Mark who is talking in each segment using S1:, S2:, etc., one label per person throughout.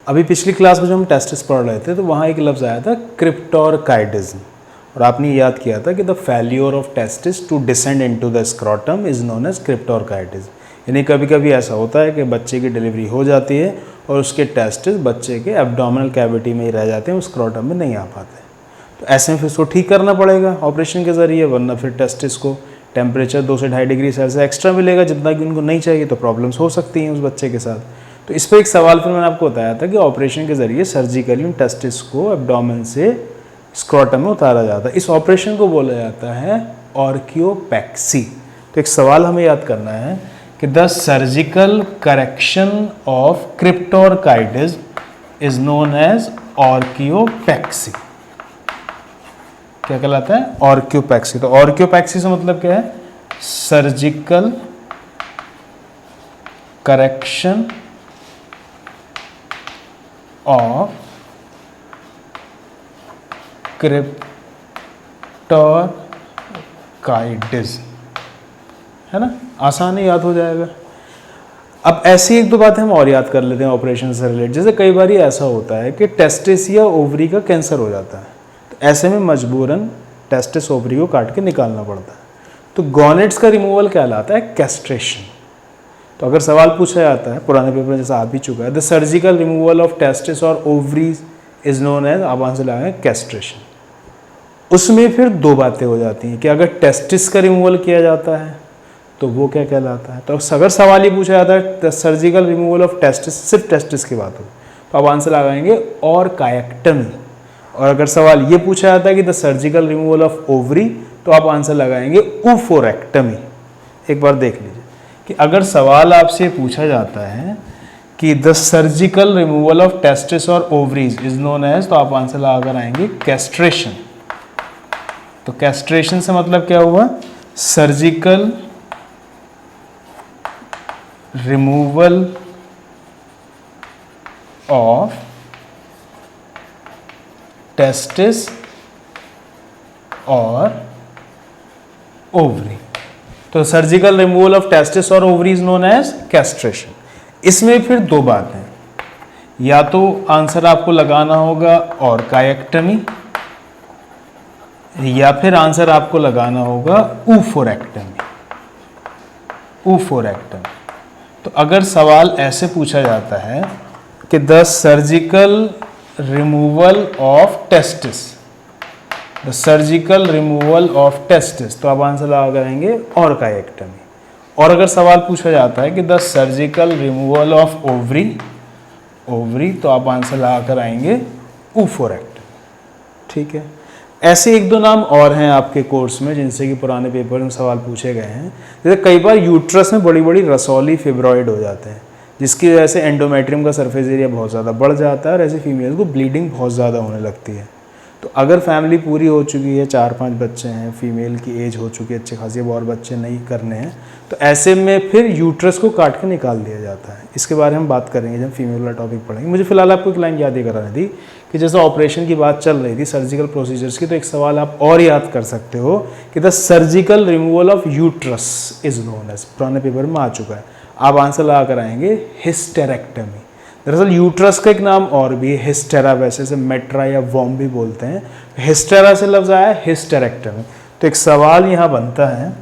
S1: अभी पिछली क्लास में जो हम टेस्टिस पढ़ रहे थे तो वहाँ एक लफ्ज़ आया था क्रिप्टोरकाइटिज्म, और आपने याद किया था कि the failure of testis to descend into the scrotum is known as cryptorchidism. यानी कभी कभी ऐसा होता है कि बच्चे की डिलीवरी हो जाती है और उसके टेस्टिस बच्चे के एब्डोमिनल कैविटी में ही रह जाते हैं, उस स्क्रॉटम में नहीं आ पाते। तो ऐसे में फिर उसको ठीक करना पड़ेगा ऑपरेशन के ज़रिए, वरना फिर टेस्टिस को टेम्परेचर 2 से 2.5 डिग्री सेल्सियस एक्स्ट्रा मिलेगा जितना कि उनको नहीं चाहिए, तो प्रॉब्लम्स हो सकती हैं उस बच्चे के साथ। तो इस पर एक सवाल फिर मैंने आपको बताया था कि ऑपरेशन के ज़रिए सर्जिकली उन टेस्टिस को एब्डोमेन से स्क्रॉटम में उतारा जाता है। इस ऑपरेशन को बोला जाता है ऑर्कियोपेक्सी। तो एक सवाल हमें याद करना है कि the surgical correction of cryptorchidism is known as orchiopexy. क्या कहलाता है? ऑर्कियोपेक्सी। तो ऑर्कियोपेक्सी से मतलब क्या है? सर्जिकल करेक्शन ऑफ क्रिप्टोरकाइटिज्म, है ना? आसान ही याद हो जाएगा। अब ऐसी एक दो बातें हम और याद कर लेते हैं ऑपरेशन से रिलेटेड। जैसे कई बार ऐसा होता है कि टेस्टिस या ओवरी का कैंसर हो जाता है, तो ऐसे में मजबूरन टेस्टिस ओवरी को काट के निकालना पड़ता है। तो गॉनेट्स का रिमूवल कहलाता है कैस्ट्रेशन। तो अगर सवाल पूछा जाता है पुराने पेपर में जैसा आ भी चुका है, the surgical removal of testis और ओवरीज इज नोन एज, आप आंसर लगाएंगे कैस्ट्रेशन। उसमें फिर दो बातें हो जाती हैं कि अगर टेस्टिस का रिमूवल किया जाता है तो वो क्या कहलाता है। तो अगर सवाल ही पूछा जाता है the surgical removal of testis, सिर्फ टेस्टिस की बात हो, तो आप आंसर लगाएंगे और कायक्टमी। और अगर सवाल ये पूछा जाता है कि the surgical removal of ovary, तो आप आंसर लगाएंगे ऊफोरेक्टमी। एक बार देख लीजिए कि अगर सवाल आपसे पूछा जाता है कि the surgical removal of testis और ओवरीज इज नोन एज, तो आप आंसर लगाकर आएंगे कैस्ट्रेशन। तो कैस्ट्रेशन से मतलब क्या हुआ? सर्जिकल रिमूवल ऑफ टेस्टिस और ओवरी। तो सर्जिकल रिमूवल ऑफ टेस्टिस और ovary is known as castration. इसमें फिर दो बातें, या तो आंसर आपको लगाना होगा और कायक्टमी, या फिर आंसर आपको लगाना होगा ऊफोरेक्टमी। ऊफोरेक्टमी। तो अगर सवाल ऐसे पूछा जाता है कि the surgical removal of testis, the surgical removal of testis, तो आप आंसर लगा करेंगे और कायक्टमी। और अगर सवाल पूछा जाता है कि the surgical removal of ovary, ovary, तो आप आंसर लगा कर आएंगे ऊफोरेक्टमी। ठीक है। ऐसे एक दो नाम और हैं आपके कोर्स में जिनसे कि पुराने पेपर में सवाल पूछे गए हैं। जैसे कई बार यूट्रस में बड़ी बड़ी रसौली फिब्रॉइड हो जाते हैं, जिसकी वजह से एंडोमेट्रियम का सरफेस एरिया बहुत ज़्यादा बढ़ जाता है और ऐसे फीमेल को ब्लीडिंग बहुत ज़्यादा होने लगती है। तो अगर फैमिली पूरी हो चुकी है, 4-5 बच्चे हैं, फीमेल की एज हो चुकी है अच्छी खासी, अब और बच्चे नहीं करने हैं, तो ऐसे में फिर यूट्रस को काट के निकाल दिया जाता है। इसके बारे में हम बात करेंगे जब फीमेल वाला टॉपिक पढ़ेंगे। मुझे फिलहाल आपको एक लाइन याद ही करानी थी कि जैसे ऑपरेशन की बात चल रही थी सर्जिकल प्रोसीजर्स की, तो एक सवाल आप और याद कर सकते हो कि the surgical removal of uterus is known as, पुराने पेपर में आ चुका है। आप आंसर लगा कर आएंगे हिस्टेरेक्टमी। दरअसल यूट्रस का एक नाम और भी है हिस्टेरा, वैसे से मेट्रा या वॉम भी बोलते हैं। हिस्टेरा से लफ्ज आया हिस्टेरेक्टमी। तो एक सवाल यहाँ बनता है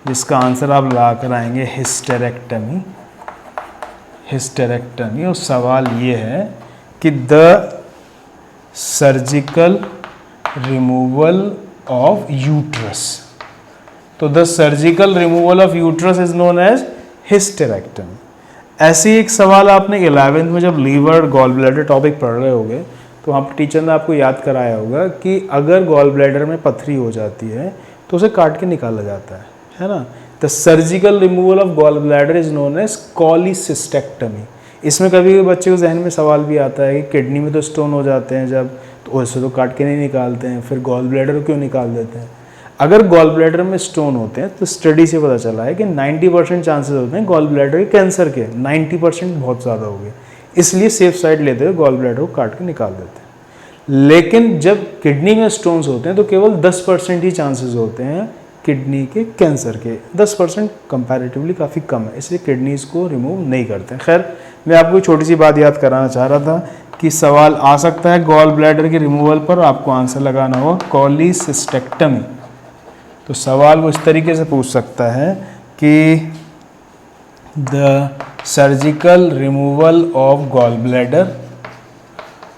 S1: जिसका आंसर आप लगा कर आएंगे हिस्टेरेक्टमी। हिस्टेरेक्टमी। और सवाल ये है कि the surgical removal of uterus, तो the surgical removal of uterus is known as hysterectomy. ऐसे एक सवाल आपने 11th में जब लीवर गॉल ब्लैडर टॉपिक पढ़ रहे होगे तो वहाँ पर टीचर ने आपको याद कराया होगा कि अगर गॉल ब्लैडर में पथरी हो जाती है तो उसे काट के निकाला जाता है ना। The surgical removal of gall bladder is known as cholecystectomy. इसमें कभी कभी बच्चे को जहन में सवाल भी आता है कि किडनी में तो स्टोन हो जाते हैं जब, तो वैसे तो काट के नहीं निकालते हैं, फिर गॉल ब्लैडर क्यों निकाल देते हैं। अगर गॉल ब्लैडर में स्टोन होते हैं तो स्टडी से पता चला है कि 90% चांसेस होते हैं गॉल ब्लैडर के कैंसर के। 90% बहुत ज़्यादा हो गए, इसलिए सेफ साइड लेते हुए गॉल ब्लैडर को काट के निकाल देते हैं। लेकिन जब किडनी में स्टोन्स होते हैं तो केवल 10% ही चांसेस होते हैं किडनी के कैंसर के। 10% कंपैरेटिवली काफ़ी कम है, इसलिए किडनीज को रिमूव नहीं करते हैं। खैर, मैं आपको छोटी सी बात याद कराना चाह रहा था कि सवाल आ सकता है गॉल ब्लैडर के रिमूवल पर, आपको आंसर लगाना होगा कॉलीसिस्टेक्टमी। तो सवाल वो इस तरीके से पूछ सकता है कि the surgical removal of gall bladder,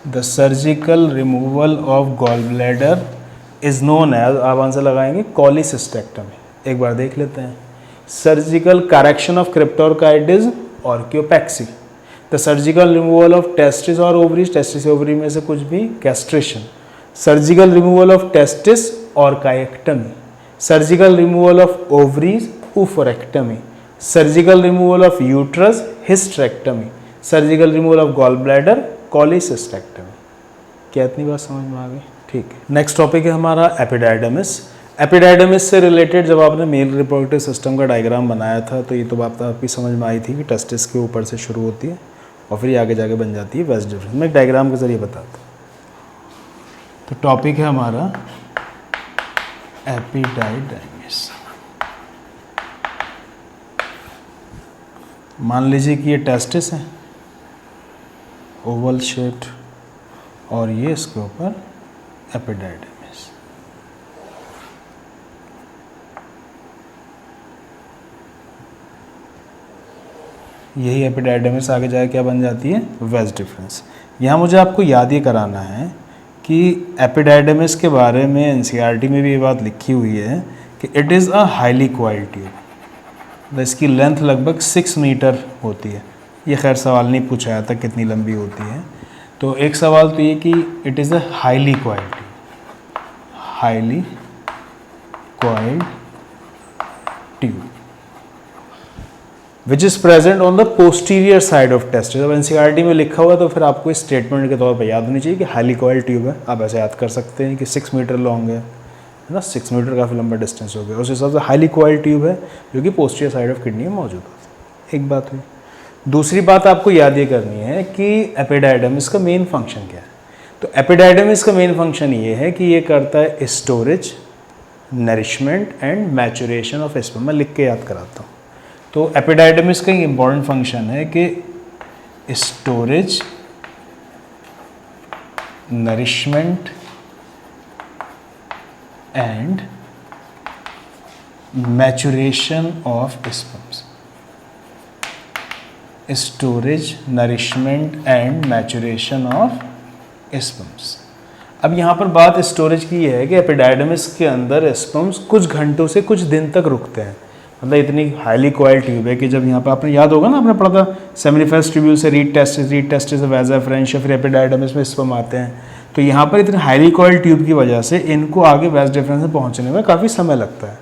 S1: the surgical removal of gall bladder is known as, आप आंसर लगाएंगे कॉलीसिस्टेक्टमी। एक बार देख लेते हैं। Surgical correction of cryptorchitis orchiopexy, the surgical removal of testis और ओवरीज, टेस्टिस ओवरी में से कुछ भी, castration, surgical removal of testis orchiectomy, surgical removal of ovaries oophorectomy, surgical removal of uterus hysterectomy, surgical removal of gall bladder cholecystectomy. क्या इतनी बात समझ में आ गई? ठीक है। नेक्स्ट टॉपिक है हमारा एपिडाइडमिस। एपिडाइडमिस से रिलेटेड जब आपने मेल रिप्रोडक्टिव सिस्टम का डायग्राम बनाया था तो ये तो बात आपकी समझ में आई थी कि टेस्टिस के ऊपर से शुरू होती है और फिर आगे जाके बन जाती है वेस्ट डिफरेंस। मैं एक डायग्राम के जरिए बताता हूँ। तो टॉपिक है हमारा एपिडाइडमिस। मान लीजिए कि ये टेस्टिस है, ओवल शेप्ड, और ये इसके ऊपर एपिडाइडमिस। यही एपिडाइडमिस आगे जाके क्या बन जाती है? Vast difference. यहाँ मुझे आपको याद ये कराना है कि एपिडाइडमिस के बारे में एनसीईआरटी में भी ये बात लिखी हुई है कि it is a highly coiled tube. इसकी लेंथ लगभग 6 मीटर होती है। ये खैर सवाल नहीं पूछा जाता कितनी लंबी होती है। तो एक सवाल तो ये कि it is a highly coiled tube, highly coiled tube which is present on the posterior side of testis. अब एनसीईआरटी में लिखा हुआ तो फिर आपको इस स्टेटमेंट के तौर पर याद होनी चाहिए कि हाईली क्वाइल्ड ट्यूब है। आप ऐसे याद कर सकते हैं कि 6 मीटर लॉन्ग है ना, 6 मीटर काफ़ी लंबा डिस्टेंस हो गया, उस हिसाब से हाईली क्वाइल्ड ट्यूब है जो कि पोस्टीरियर साइड ऑफ किडनी में मौजूद है। एक बात हुई। दूसरी बात आपको याद ये करनी है कि एपिडाइडमिस का मेन फंक्शन क्या है। तो एपिडाइडमिस का मेन फंक्शन ये है कि ये करता है storage, nourishment and maturation of sperm. मैं लिख के याद कराता हूँ। तो एपिडाइडमिस का एक इम्पॉर्टेंट फंक्शन है कि storage, nourishment and maturation of sperms. Storage, nourishment and maturation of sperms. अब यहाँ पर बात स्टोरेज की है कि एपिडाइडमिस के अंदर स्पर्म्स कुछ घंटों से कुछ दिन तक रुकते हैं। मतलब इतनी हाईली क्वाइल्ड ट्यूब है कि जब यहाँ पर आपने याद होगा ना, आपने पढ़ा था सेमिनिफेरस ट्यूब्यूल से रीड टेस्टिस वैजा फ्रेंच या फिर एपिडाइडमिस में स्पर्म आते हैं। तो यहाँ पर इतनी हाईली क्वाइल्ड ट्यूब की वजह से इनको आगे वेस्ट डिफरेंस में पहुँचने में काफ़ी समय लगता है।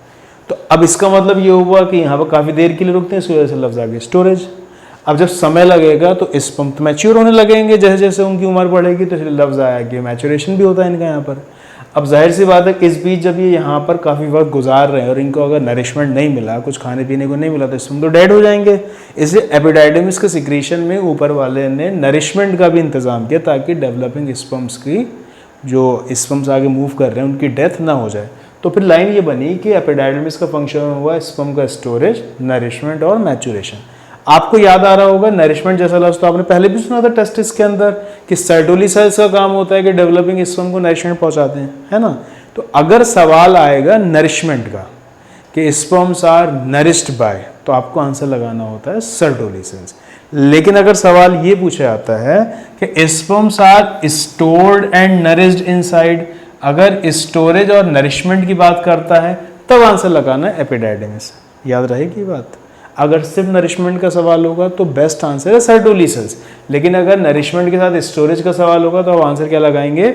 S1: तो अब इसका मतलब ये हुआ कि यहाँ पर काफ़ी देर के लिए रुकते हैं, इस वजह से लफ्ज़ आ गया स्टोरेज। अब जब समय लगेगा तो स्पर्म तो मैच्योर होने लगेंगे, जैसे जैसे उनकी उम्र बढ़ेगी तो लफ्ज़ आया कि मैच्योरेशन भी होता है इनका यहाँ पर। अब जाहिर सी बात है कि इस बीच जब ये यहाँ पर काफ़ी वक्त गुजार रहे हैं और इनको अगर नरिशमेंट नहीं मिला, कुछ खाने पीने को नहीं मिला, तो स्पर्म तो डेड हो जाएंगे। इसलिए एपिडाइडमिस के सिक्रीशन में ऊपर वाले ने नरिशमेंट का भी इंतज़ाम किया ताकि डेवलपिंग स्पर्म्स की, जो स्पर्म्स आगे मूव कर रहे हैं, उनकी डेथ ना हो जाए। तो फिर लाइन ये बनी कि एपिडाइडमिस का फंक्शन हुआ स्पर्म का स्टोरेज, नरिशमेंट और मैचुरेशन। आपको याद आ रहा होगा नरिशमेंट जैसा लफ्ज़ तो आपने पहले भी सुना था टेस्टिस के अंदर कि सर्टोली सेल्स का काम होता है कि डेवलपिंग स्पर्म को नरिशमेंट पहुंचाते हैं, है ना। तो अगर सवाल आएगा नरिशमेंट का कि स्पर्म्स आर नरिश्ड बाय, तो आपको आंसर लगाना होता है सर्टोली सेल्स। लेकिन अगर सवाल ये पूछा जाता है कि sperms are stored and nourished inside, अगर स्टोरेज और नरिशमेंट की बात करता है तब आंसर लगाना है एपिडाइडमिस। याद रहेगी बात। अगर सिर्फ नरिशमेंट का सवाल होगा तो बेस्ट आंसर है सर्टोली सेल्स, लेकिन अगर नरिशमेंट के साथ स्टोरेज का सवाल होगा तो आंसर क्या लगाएंगे?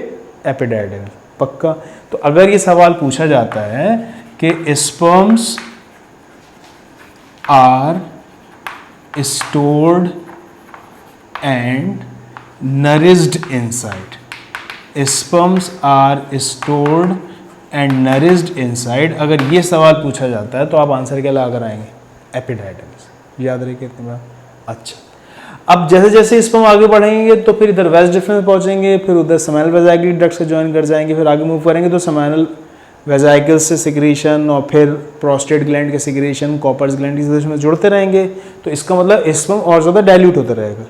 S1: एपिडाइडमिस। पक्का। तो अगर ये सवाल पूछा जाता है कि sperms are stored and nourished inside, sperms are stored and nourished inside, अगर ये सवाल पूछा जाता है तो आप आंसर क्या लगा कर आएंगे? एपिडाइडमिस। याद रहे कितनी बार। अच्छा, अब जैसे जैसे स्पर्म आगे बढ़ेंगे तो फिर इधर वेस्ट डिफरेंस पहुंचेंगे, फिर उधर सेमिनल वेजाइगल डक्ट से ज्वाइन कर जाएंगे, फिर आगे मूव करेंगे तो सेमिनल वेजाइकल से सिक्रीशन और फिर प्रोस्टेट ग्लैंड के सिक्रीशन, कॉपर्स ग्लैंड की इसमें जुड़ते रहेंगे, तो इसका मतलब स्पर्म और ज़्यादा डाइल्यूट होता रहेगा।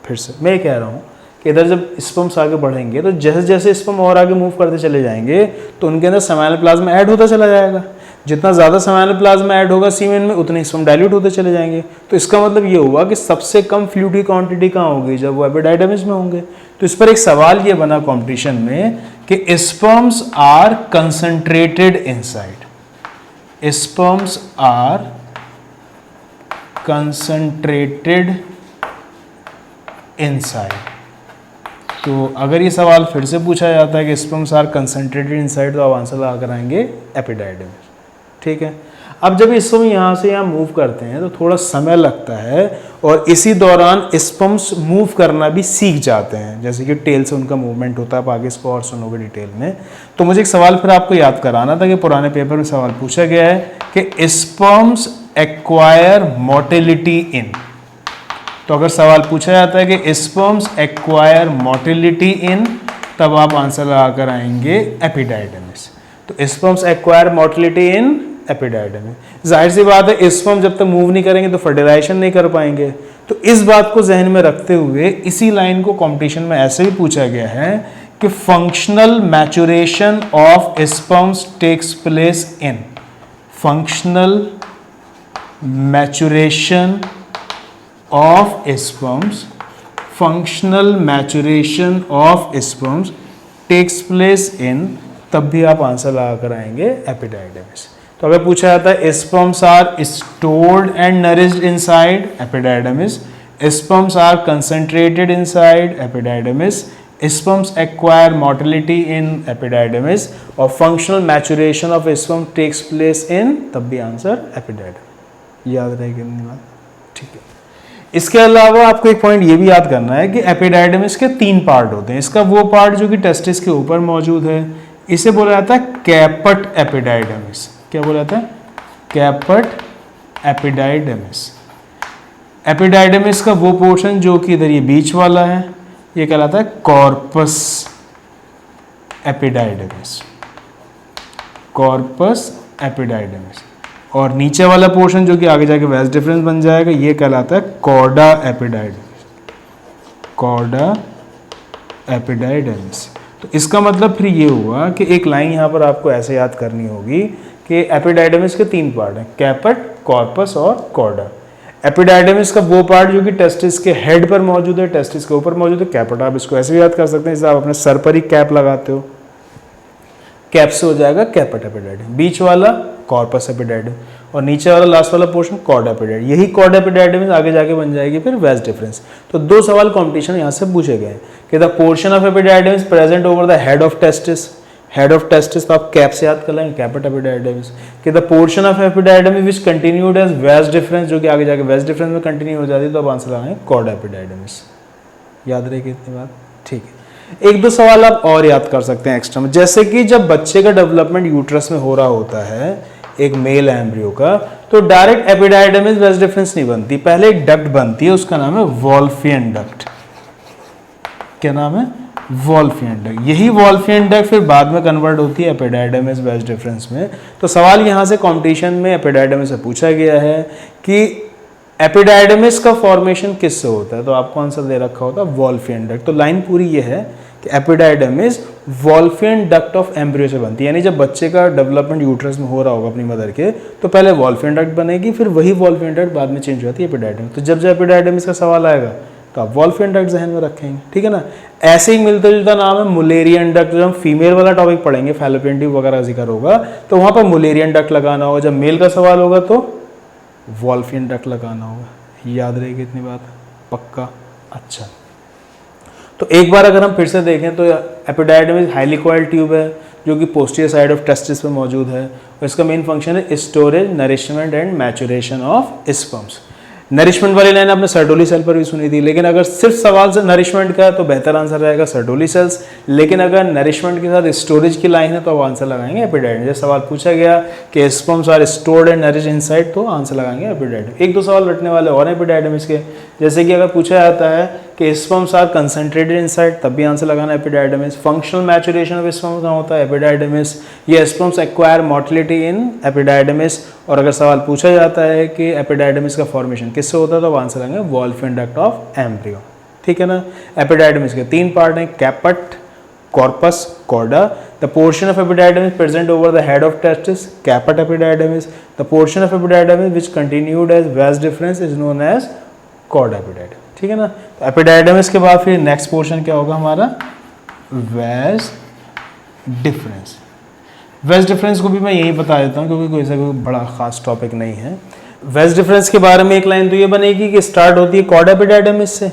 S1: फिर से मैं कह रहा हूँ कि इधर जब स्पर्म्स आगे बढ़ेंगे तो जैसे जैसे स्पर्म और आगे मूव करते चले जाएंगे तो उनके अंदर सेमाइनल प्लाज्मा ऐड होता चला जाएगा। जितना ज़्यादा सेमाइनल प्लाज्मा ऐड होगा सीमेन में, उतने स्पर्म डाइल्यूट होते चले जाएंगे। तो इसका मतलब ये हुआ कि सबसे कम फ्लूइड की क्वांटिटी कहाँ होगी, जब वो एपिडाइडमिस में होंगे। तो इस पर एक सवाल ये बना कंपटीशन में कि sperms are concentrated inside, sperms are concentrated inside. तो अगर ये सवाल फिर से पूछा जाता है कि स्पर्म्स आर कंसंट्रेटेड इनसाइड, तो आप आंसर लगा कर आएंगे एपिडाइडमिस। ठीक है। अब जब स्पर्म यहाँ से यहाँ मूव करते हैं तो थोड़ा समय लगता है और इसी दौरान स्पर्म्स मूव करना भी सीख जाते हैं, जैसे कि टेल से उनका मूवमेंट होता है। आप आगे इसको और सुनोगे डिटेल में। तो मुझे एक सवाल फिर आपको याद कराना था कि पुराने पेपर में सवाल पूछा गया है कि स्पर्म्स एक्वायर मोटिलिटी इन। तो अगर सवाल पूछा जाता है कि स्पर्म्स एक्वायर मोटिलिटी इन, तब आप आंसर लगाकर आएंगे एपिडाइडमिस। तो sperms acquire motility in epididymis. जाहिर सी बात है स्पर्म जब तक मूव नहीं करेंगे तो फर्टिलाइजेशन नहीं कर पाएंगे। तो इस बात को जहन में रखते हुए इसी लाइन को कंपटीशन में ऐसे भी पूछा गया है कि functional maturation of sperms takes place in, functional maturation of sperms, functional maturation of sperms takes place in, तब भी आप आंसर लगा कर आएंगे एपिडाइडमिस। तो अगर पूछा जाता है sperms are stored and nourished inside, epididymis. Sperms are concentrated inside, epididymis. Sperms acquire motility in, epididymis. और functional maturation of sperm takes place in, तब भी आंसर एपिडाइडमिस। याद रहेगी बात? ठीक है। इसके अलावा आपको एक पॉइंट ये भी याद करना है कि एपिडाइडमिस के 3 पार्ट होते हैं। इसका वो पार्ट जो कि टेस्टिस के ऊपर मौजूद है, इसे बोला जाता है कैपट एपिडाइडमिस। क्या बोला जाता है? कैपट एपिडाइडमिस। एपिडाइडमिस का वो पोर्शन जो कि इधर ये बीच वाला है, ये कहलाता है कॉर्पस एपिडाइडमिस, कॉर्पस एपिडाइडमिस। और नीचे वाला पोर्शन जो कि आगे जाके वैस डिफरेंस बन जाएगा, ये कहलाता है कॉर्डा एपिडाइडमिस, कॉर्डा एपिडाइडमिस। तो इसका मतलब फिर ये हुआ कि एक लाइन यहाँ पर आपको ऐसे याद करनी होगी कि एपिडाइडमिस के 3 पार्ट हैं, कैपट, कॉर्पस और कॉर्डा। एपिडाइडमिस का वो पार्ट जो कि टेस्टिस के हेड पर मौजूद है, टेस्टिस के ऊपर मौजूद है, कैपट। आप इसको ऐसे भी याद कर सकते हैं जैसे आप अपने सर पर ही कैप लगाते हो, कैप से हो जाएगा कैपट एपिडाइडम। बीच वाला कॉर्पस एपिडाइडम और नीचे वाला लास्ट वाला पोर्शन कॉर्डा एपिडाइडम। यही कॉर्डा एपिडाइडम आगे जाके बन जाएगी फिर वेस डिफरेंस। तो 2 सवाल कंपटीशन यहाँ से पूछे गए कि the portion of epididymis is present over the head of testis. Head of testis तो आप कैप से याद कर लेंगे, कैपट एपिडाइडम। कि the portion of epididymis which continued as vas deferens, जो कि आगे जाके वेस डिफरेंस में कंटिन्यू हो जाती है, तो अब आंसर आएंगे कॉर्डा एपिडाइडम। याद रहेगी इतनी बात? ठीक है। 1-2 सवाल आप और याद कर सकते हैं एक्स्ट्रा में, जैसे कि जब बच्चे का डेवलपमेंट यूट्रस में हो रहा होता है एक मेल एम्ब्रियो का, तो डायरेक्ट एपिडाइडमिस वेस डिफरेंस नहीं बनती, पहले एक डक्ट बनती है, उसका नाम है वॉल्फियन डक्ट। क्या नाम है? Wolffian duct. यही वॉल्फियन डक्ट फिर बाद में कन्वर्ट होती है एपिडाइडमिस वेस डिफरेंस में। तो सवाल यहाँ से कॉम्पिटिशन में एपिडाइडमिस से पूछा गया है कि एपिडाइडमिस का फॉर्मेशन किससे होता है, तो आपको आंसर दे रखा होता है वॉल्फियन डक्ट। तो लाइन पूरी ये है कि epididymis Wolffian duct of embryo से बनती है, यानी जब बच्चे का डेवलपमेंट यूट्रस में हो रहा होगा अपनी मदर के, तो पहले वॉल्फियन डक्ट बनेगी, फिर वही वॉल्फियन डक्ट बाद में चेंज हो जाती है एपिडाइडमिस। तो जब एपिडाइडमिस का सवाल आएगा तो आप वॉल्फियन डक्ट जहन में रखेंगे, ठीक है ना। ऐसे ही मिलता जुलता नाम है मुलेरियन डक्ट। जब हम फीमेल वाला टॉपिक पढ़ेंगे, फैलोपियन ट्यूब वगैरह का जिक्र होगा, तो वहाँ पर मुलेरियन डक्ट लगाना होगा। जब मेल का सवाल होगा तो वॉल्फियन डक्ट लगाना होगा। याद रहेगी इतनी बात? पक्का? अच्छा, तो एक बार अगर हम फिर से देखें तो एपिडाइडमिस हाईली कॉइल्ड ट्यूब है जो कि पोस्टीरियर साइड ऑफ टेस्टिस पे मौजूद है, और इसका मेन फंक्शन है storage, nourishment and maturation of sperms. Nourishment वाली लाइन आपने सर्टोली सेल पर भी सुनी थी, लेकिन अगर सिर्फ सवाल से नरिशमेंट का है तो बेहतर आंसर रहेगा सर्टोली सेल्स, लेकिन अगर नरिशमेंट के साथ स्टोरेज की लाइन है तो आप आंसर लगाएंगे एपिडाइडमिस। जैसे सवाल पूछा गया कि sperms are stored and nourished inside, तो आंसर लगाएंगे एपिडाइडमिस। 1-2 सवाल रटने वाले और एपिडाइडमिस के, जैसे कि अगर पूछा जाता है कि स्पर्म्स आर कंसंट्रेटेड इनसाइड, तब भी आंसर लगाना epididymis. Functional maturation of sperms कहाँ होता है? एपिडाइडमिस। ये sperms acquire motility in epididymis. और अगर सवाल पूछा जाता है कि एपिडाइडमिस का फॉर्मेशन किससे होता है तो आंसर लगाएंगे वॉल्फिन डक्ट ऑफ एम्ब्रियो। ठीक है ना। एपिडाइडमिस के 3 पार्ट हैं, caput, corpus, cauda. The portion of epididymis present over the head of testis, caput epididymis. The portion of epididymis which continued as vas deferens is known as chorda epididymis. ठीक है ना। तो epididymis के बाद फिर next portion क्या होगा हमारा? vas deferens। vas deferens को भी मैं यही बता देता हूँ क्योंकि कोई ऐसा कोई बड़ा खास टॉपिक नहीं है। vas deferens के बारे में एक लाइन तो ये बनेगी कि स्टार्ट होती है chorda epididymis से,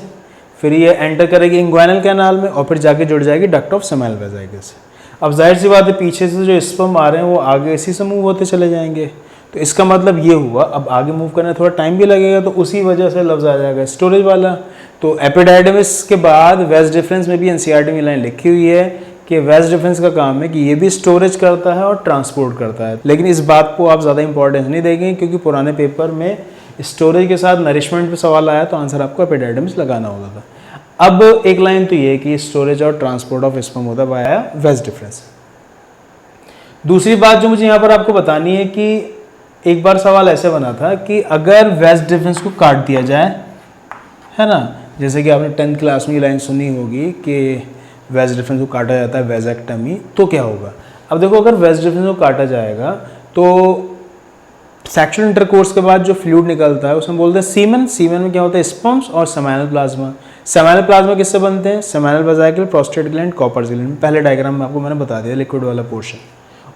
S1: फिर ये एंटर करेगी इंग्वाइनल कैनाल में और फिर जाके जुड़ जाएगी डक्ट ऑफ सेमाइनल वेजाइकस से। अब जाहिर सी बात है पीछे से जो स्पर्म आ रहे हैं वो आगे इसी से मूव होते चले जाएंगे, तो इसका मतलब ये हुआ अब आगे मूव करने में थोड़ा टाइम भी लगेगा, तो उसी वजह से लफ्ज़ आ जाएगा स्टोरेज वाला। तो एपिडाइडमिस के बाद वेज डिफरेंस में भी एनसीईआरटी में लाइन लिखी हुई है कि वेज डिफरेंस का काम है कि ये भी स्टोरेज करता है और ट्रांसपोर्ट करता है, लेकिन इस बात को आप ज़्यादा इंपॉर्टेंस नहीं देंगे क्योंकि पुराने पेपर में स्टोरेज के साथ नरिशमेंट पे सवाल आया तो आंसर आपको एपिडाइडमिस लगाना होता था। अब एक लाइन तो ये कि स्टोरेज और ट्रांसपोर्ट ऑफ स्पर्म होता है वाया वेज डिफरेंस। दूसरी बात जो मुझे यहाँ पर आपको बतानी है कि एक बार सवाल ऐसे बना था कि अगर वेज डिफरेंस को काट दिया जाए, है ना, जैसे कि आपने 10th क्लास में ये लाइन सुनी होगी कि वेज डिफरेंस को काटा जाता है वेजेक्टमी, तो क्या होगा? अब देखो अगर वेज डिफरेंस को काटा जाएगा तो सेक्सुअल इंटरकोर्स के बाद जो फ्लूइड निकलता है उसमें बोलते हैं सीमेन। सीमेन में क्या होता है? स्पर्म्स और सेमाइनल प्लाज्मा। सेमाइनल प्लाज्मा किससे बनते हैं? Seminal vesicle, prostate gland, Cowper's gland. पहले डायग्राम में आपको मैंने बता दिया लिक्विड वाला पोर्शन।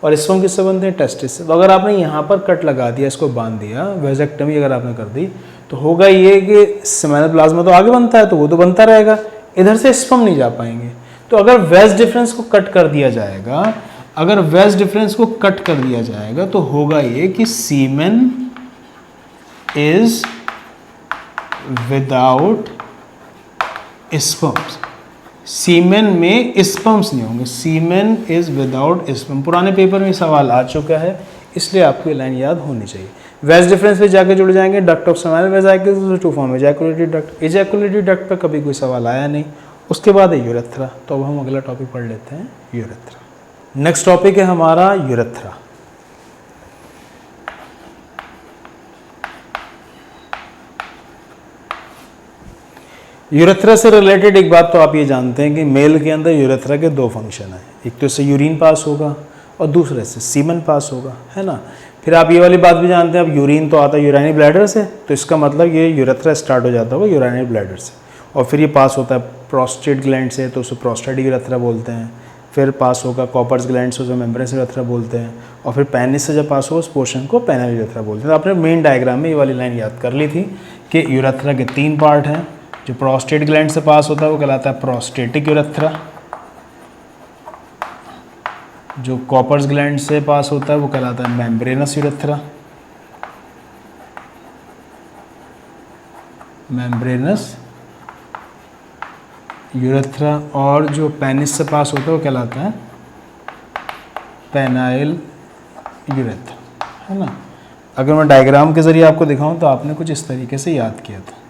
S1: और स्पर्म किससे बनते हैं? टेस्टिस से। तो अगर आपने यहाँ पर कट लगा दिया, इसको बांध दिया, वेजेक्टमी अगर आपने कर दी तो होगा ये कि सेमाइनल प्लाज्मा तो आगे बनता है तो वो तो बनता रहेगा, इधर से स्पर्म नहीं जा पाएंगे। तो अगर वेज डिफरेंस को कट कर दिया जाएगा, अगर वेज डिफरेंस को कट कर दिया जाएगा तो होगा ये कि सीमेन इज विदाउट स्पर्म्स। सीमेन में स्पर्म्स नहीं होंगे, सीमेन इज विदाउट स्पर्म। पुराने पेपर में सवाल आ चुका है, इसलिए आपको ये लाइन याद होनी चाहिए। वेज डिफरेंस पे जाके जुड़ जाएंगे duct of seminal vesicles to form ejaculatory duct. Ejaculatory duct पर कभी कोई सवाल आया नहीं। उसके बाद है यूरेथ्रा। तो अब हम अगला टॉपिक पढ़ लेते हैं, यूरेथ्रा। नेक्स्ट टॉपिक है हमारा यूरेथ्रा। यूरेथ्रा से रिलेटेड एक बात तो आप ये जानते हैं कि मेल के अंदर यूरेथ्रा के 2 फंक्शन हैं, एक तो इससे यूरिन पास होगा और दूसरे से सीमन पास होगा, है ना। फिर आप ये वाली बात भी जानते हैं, अब यूरिन तो आता है यूराइनरी ब्लैडर से, तो इसका मतलब ये यूरेथ्रा स्टार्ट हो जाता होगा यूराइनरी ब्लैडर से, और फिर ये पास होता है प्रोस्टेट ग्लैंड से, तो उसे प्रोस्टेटिक यूरेथ्रा बोलते हैं। फिर पास होगा कॉपर्स ग्लैंड से, उसे मेम्ब्रेनस यूरेथ्रा बोलते हैं, और फिर पेनिस से जब पास होगा उस पोर्शन को पेनल यूरेथ्रा बोलते हैं। तो आपने मेन डायग्राम में ये वाली लाइन याद कर ली थी कि यूरेथ्रा के 3 पार्ट हैं। जो प्रोस्टेट ग्लैंड से पास होता है वो कहलाता है प्रोस्टेटिक यूरेथ्रा, जो कॉपर्स ग्लैंड से पास होता है वो कहलाता है मेम्ब्रेनस यूरेथ्रा, मेम्ब्रेनस यूरेथ्रा, और जो पेनिस से पास होता है वो कहलाता है पेनाइल यूरेथ्रा, है ना। अगर मैं डायग्राम के जरिए आपको दिखाऊं तो आपने कुछ इस तरीके से याद किया था।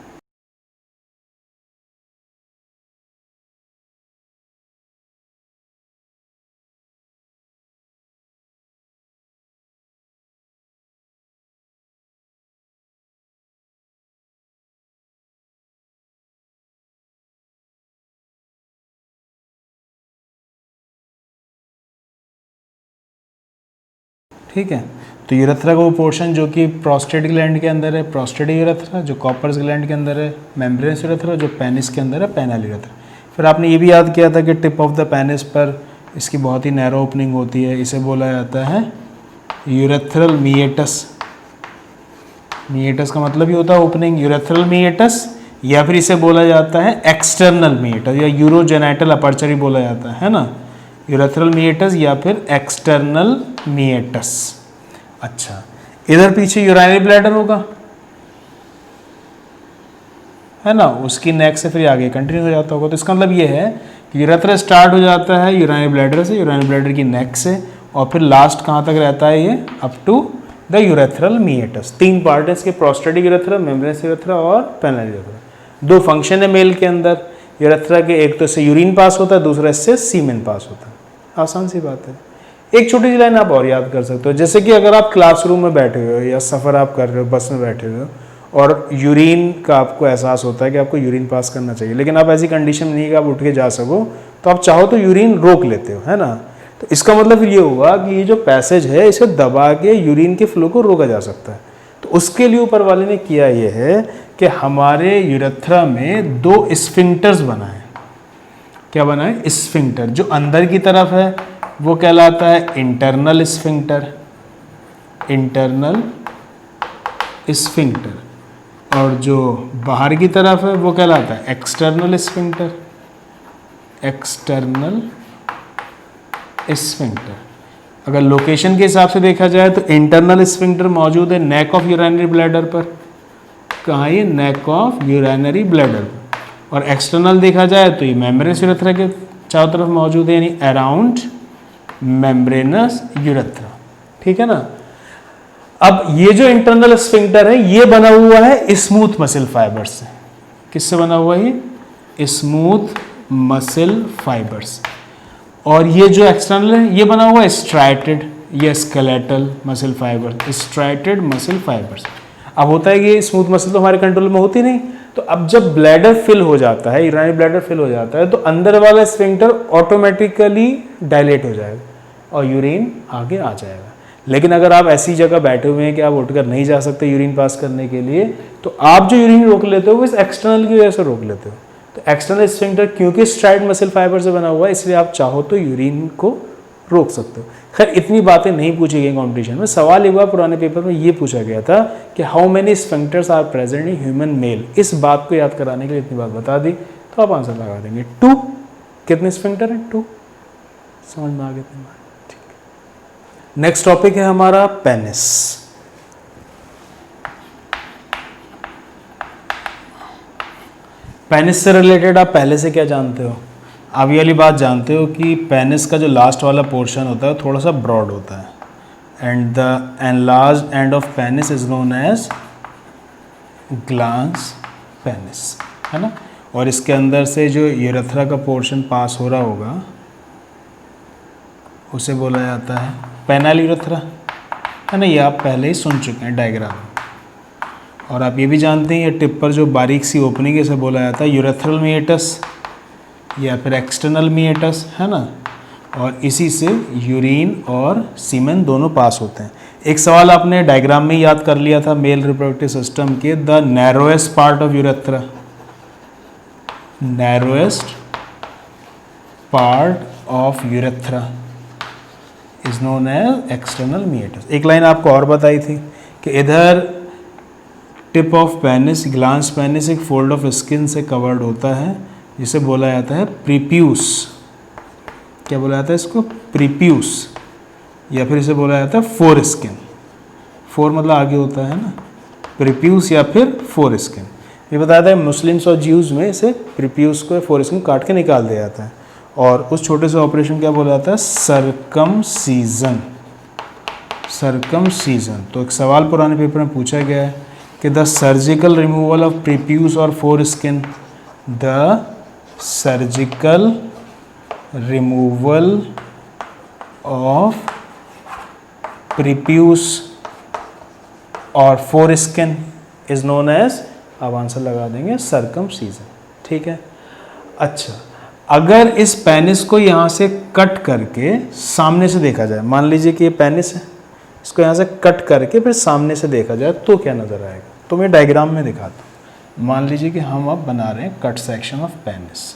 S1: ठीक है, तो यूरेथ्रा का वो पोर्शन जो कि प्रोस्टेट ग्लैंड के अंदर है प्रोस्टेटिक यूरेथ्रा, जो कॉपर्स ग्लैंड के अंदर है मेम्ब्रेनस यूरेथ्रा, जो पेनिस के अंदर है पेनाइल यूरेथ्रा। फिर आपने ये भी याद किया था कि टिप ऑफ द पेनिस पर इसकी बहुत ही नैरो ओपनिंग होती है, इसे बोला जाता है यूरेथ्रल मीएटस। मीएटस का मतलब ही होता है ओपनिंग, यूरेथ्रल मीएटस, या फिर इसे बोला जाता है एक्सटर्नल मीएटस या यूरोजेनाइटल अपर्चर ही बोला जाता है ना, यूरेथ्रल मीएटस या फिर एक्सटर्नल मीएटस। अच्छा, इधर पीछे यूराइनरी ब्लैडर होगा, है ना, उसकी नेक से फिर आगे कंटिन्यू हो जाता होगा। तो इसका मतलब ये है कि यूरेथ्रा स्टार्ट हो जाता है यूराइनरी ब्लैडर से, यूराइनरी ब्लैडर की नेक से, और फिर लास्ट कहाँ तक रहता है ये, up to the urethral meatus. 3 part है इसके, प्रोस्टेटिक यूरेथ्रा, मेम्ब्रेनस यूरेथ्रा और पेनाइल यूरेथ्रा। 2 फंक्शन है मेल के अंदर, यूरेथ्रा के एक तो इससे यूरिन पास होता है, दूसरा इससे सीमेन पास होता है। आसान सी बात है। एक छोटी सी लाइन आप और याद कर सकते हो, जैसे कि अगर आप क्लासरूम में बैठे हुए हो या सफ़र आप कर रहे हो, बस में बैठे हुए हो और यूरिन का आपको एहसास होता है कि आपको यूरिन पास करना चाहिए, लेकिन आप ऐसी कंडीशन नहीं है कि आप उठ के जा सको, तो आप चाहो तो यूरिन रोक लेते हो, है ना। तो इसका मतलब ये हुआ कि ये जो पैसेज है इसे दबा के यूरिन के फ्लो को रोका जा सकता है। तो उसके लिए ऊपर वाले ने किया ये है कि हमारे यूरेथ्रा में 2 स्फिंक्टर्स बनाए। क्या बना है? स्फिंक्टर। जो अंदर की तरफ है वो कहलाता है इंटरनल स्फिंक्टर, इंटरनल स्फिंक्टर, और जो बाहर की तरफ है वो कहलाता है एक्सटर्नल स्फिंक्टर, एक्सटर्नल स्फिंक्टर। अगर लोकेशन के हिसाब से देखा जाए तो इंटरनल स्फिंक्टर मौजूद है नेक ऑफ यूरिनरी ब्लैडर पर। कहाँ? ये नेक ऑफ यूरिनरी ब्लैडर। और एक्सटर्नल देखा जाए तो ये मेम्ब्रेनस यूरेथ्रा के चारों तरफ मौजूद है, यानी अराउंड मेम्ब्रेनस यूरेथ्रा। ठीक है ना। अब ये जो इंटरनल स्फिंक्टर है ये बना हुआ है स्मूथ मसल फाइबर से। किससे बना हुआ है? Smooth muscle fibres. और ये जो एक्सटर्नल है ये बना हुआ है स्ट्राइटेड या skeletal muscle fibre, striated muscle fibres. अब होता है कि स्मूथ मसल तो हमारे कंट्रोल में होती नहीं, तो अब जब ब्लैडर फिल हो जाता है, यूरिनरी ब्लैडर फिल हो जाता है, तो अंदर वाला स्फिंक्टर ऑटोमेटिकली डायलेट हो जाएगा और यूरिन आगे आ जाएगा। लेकिन अगर आप ऐसी जगह बैठे हुए हैं कि आप उठकर नहीं जा सकते यूरिन पास करने के लिए, तो आप जो यूरिन रोक लेते हो वो इस एक्सटर्नल की वजह से रोक लेते हो। तो एक्सटर्नल स्फिंक्टर क्योंकि स्ट्राइट मसल फाइबर से बना हुआ है, इसलिए आप चाहो तो यूरिन को रोक सकते हो। खैर इतनी बातें नहीं पूछी गई कॉम्पिटिशन में। सवाल एक बार पुराने पेपर में ये पूछा गया था कि how many sphincters are present in human male. इस बात को याद कराने के लिए इतनी बात बता दी, तो आप आंसर लगा देंगे 2। कितने स्फिंक्टर हैं? 2। समझ में आ गया? ठीक। नेक्स्ट टॉपिक है हमारा पेनिस। पेनिस से रिलेटेड आप पहले से क्या जानते हो? आप ये वाली बात जानते हो कि पेनिस का जो लास्ट वाला पोर्शन होता है थोड़ा सा ब्रॉड होता है, and the enlarged end of penis is known as glans penis, है ना। और इसके अंदर से जो यूरेथ्रा का पोर्शन पास हो रहा होगा उसे बोला जाता है पेनाइल यूरेथ्रा, है ना। ये आप पहले ही सुन चुके हैं डायग्राम। और आप ये भी जानते हैं ये टिप पर जो बारीक सी ओपनिंग है इसे बोला जाता है यूरेथ्रल मीएटस या फिर एक्सटर्नल मीएटस, है ना। और इसी से यूरिन और सीमेन दोनों पास होते हैं। एक सवाल आपने डायग्राम में याद कर लिया था मेल रिप्रोडक्टिव सिस्टम के, the narrowest part of urethra, narrowest part of urethra is known as external meatus. एक लाइन आपको और बताई थी कि इधर tip of penis, glans penis एक फोल्ड ऑफ स्किन से कवर्ड होता है जिसे बोला जाता है प्रीप्यूस। क्या बोला जाता है इसको? प्रीप्यूस, या फिर इसे बोला जाता है फोर स्किन। फोर मतलब आगे होता है ना, प्रीप्यूस या फिर फोर स्किन। ये बताया था मुस्लिम्स और ज्यूज़ में इसे प्रीप्यूस को फोर स्किन काट के निकाल दिया जाता है, और उस छोटे से ऑपरेशन क्या बोला जाता है? Circumcision, circumcision. तो एक सवाल पुराने पेपर में पूछा गया है कि the surgical removal of prepuce और foreskin, the surgical removal of prepuce और foreskin is known as, आप आंसर लगा देंगे सर्कमसीजन। ठीक है। अच्छा, अगर इस पेनिस को यहाँ से कट करके सामने से देखा जाए, मान लीजिए कि ये पेनिस है, इसको यहाँ से कट करके फिर सामने से देखा जाए तो क्या नज़र आएगा? तो मैं डायग्राम में दिखाता हूँ। मान लीजिए कि हम अब बना रहे हैं कट सेक्शन ऑफ पेनिस।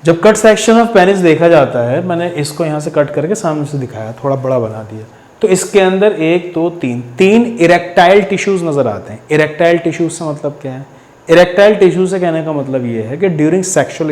S1: जब कट सेक्शन ऑफ पेनिस देखा जाता है, मैंने इसको यहाँ से कट करके सामने से दिखाया, थोड़ा बड़ा बना दिया, तो इसके अंदर 1 2 3 तीन इरेक्टाइल टिश्यूज नजर आते हैं। इरेक्टाइल टिश्यूज से मतलब क्या है? इरेक्टाइल टिश्यू से कहने का मतलब ये है कि ड्यूरिंग सेक्सुअल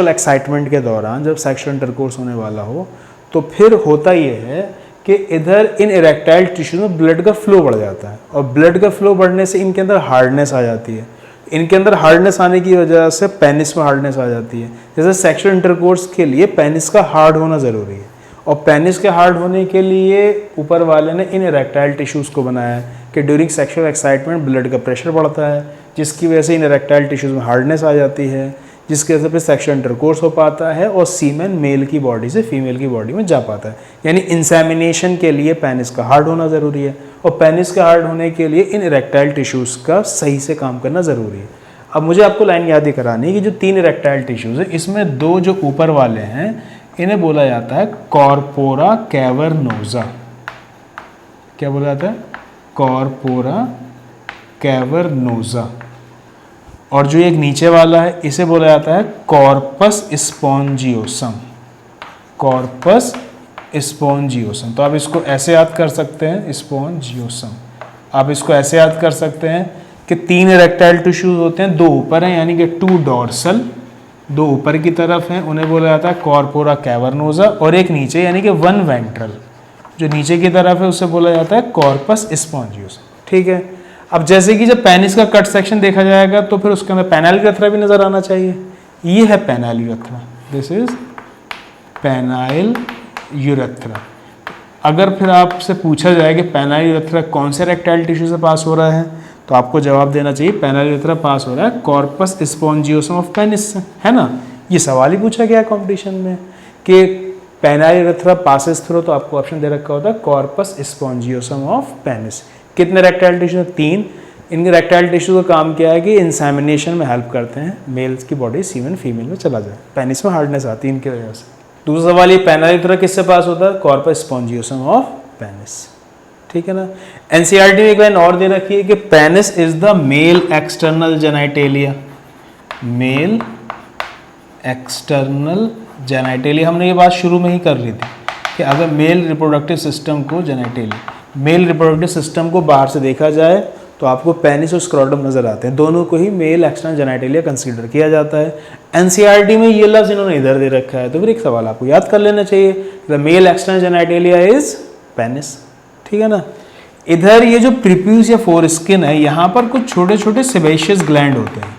S1: एक्साइटमेंट के दौरान जब सेक्सुअल इंटरकोर्स होने वाला हो तो फिर होता ये है कि इधर इन इरेक्टाइल टिश्यूज में ब्लड का फ्लो बढ़ जाता है, और ब्लड का फ्लो बढ़ने से इनके अंदर हार्डनेस आ जाती है। इनके अंदर हार्डनेस आने की वजह से पेनिस में हार्डनेस आ जाती है। जैसे सेक्सुअल इंटरकोर्स के लिए पेनिस का हार्ड होना ज़रूरी है, और पेनिस के हार्ड होने के लिए ऊपर वाले ने इन इरेक्टाइल टिश्यूज़ को बनाया है कि ड्यूरिंग सेक्सुअल एक्साइटमेंट ब्लड का प्रेशर बढ़ता है, जिसकी वजह से इन इरेक्टाइल टिश्यूज़ में हार्डनेस आ जाती है, जिसकी वजह से फिर सेक्सुअल इंटरकोर्स हो पाता है और सीमेन मेल की बॉडी से फीमेल की बॉडी में जा पाता है। यानी इंसेमिनेशन के लिए पेनिस का हार्ड होना ज़रूरी है, और पेनिस के हार्ड होने के लिए इन इरेक्टाइल टिश्यूज़ का सही से काम करना ज़रूरी है। अब मुझे आपको लाइन याद ही करानी है कि जो 3 इरेक्टाइल टिश्यूज़ हैं, इसमें 2 जो ऊपर वाले हैं इन्हें बोला जाता है कॉर्पोरा कैवर्नोजा। क्या बोला जाता है? कॉर्पोरा कैवर्नोजा। और जो एक नीचे वाला है इसे बोला जाता है कॉर्पस स्पॉन्जियोसम। Corpus spongiosum. तो आप इसको ऐसे याद कर सकते हैं, स्पॉन्जियोसम। आप इसको ऐसे याद कर सकते हैं कि 3 इरेक्टाइल टिश्यूज होते हैं, 2 ऊपर हैं यानी कि 2 डॉर्सल, 2 ऊपर की तरफ हैं, उन्हें बोला जाता है कॉर्पोरा कैवर्नोजा, और एक नीचे यानी कि 1 वेंट्रल जो नीचे की तरफ है उसे बोला जाता है कॉर्पस स्पॉन्जियोसम। ठीक है। अब जैसे कि जब पेनिस का कट सेक्शन देखा जाएगा तो फिर उसके अंदर पेनाइल यूरेथ्रा भी नजर आना चाहिए। ये है penile urethra, this is penile urethra. अगर फिर आपसे पूछा जाए कि पेनाइल यूरेथ्रा कौन से इरेक्टाइल टिश्यू से पास हो रहा है, तो आपको जवाब देना चाहिए पेनाइल यूरेथ्रा पास हो रहा है कॉर्पस स्पॉन्जियोसम ऑफ पेनिस से, है ना। ये सवाल ही पूछा गया कंपटीशन में कि पेनाइल यूरेथ्रा पासेस थ्रू, तो आपको ऑप्शन दे रखा होता है कॉर्पस स्पॉन्जियोसम ऑफ पेनिस। कितने रेक्टाइल टिश्यू? 3। इनके रेक्टाइल टिश्यू का काम क्या है कि इंसेमिनेशन में हेल्प करते हैं, मेल्स की बॉडी सीमेन फीमेल में चला जाए, पेनिस में हार्डनेस आती है इनकी वजह से। दूसरा सवाल, ये पेनाइल यूरेथ्रा किससे पास होता है? Corpus spongiosum of penis. ठीक है ना। एनसीईआरटी में एक लाइन और दे रखी है कि penis is the male external genitalia. Male external genitalia, हमने ये बात शुरू में ही कर ली थी कि अगर मेल रिप्रोडक्टिव सिस्टम को जेनाइटेलिया, मेल रिप्रोडक्टिव सिस्टम को बाहर से देखा जाए तो आपको पेनिस और स्क्रोटम नजर आते हैं, दोनों को ही मेल एक्सटर्नल जेनाइटेलिया कंसीडर किया जाता है। एनसीईआरटी में ये लफ्ज इन्होंने इधर दे रखा है, तो फिर एक सवाल आपको याद कर लेना चाहिए, the male external genitalia is penis. ठीक है ना। इधर ये जो प्रीप्यूस या फोरस्किन है, यहाँ पर कुछ छोटे छोटे सेबेशियस ग्लैंड होते हैं।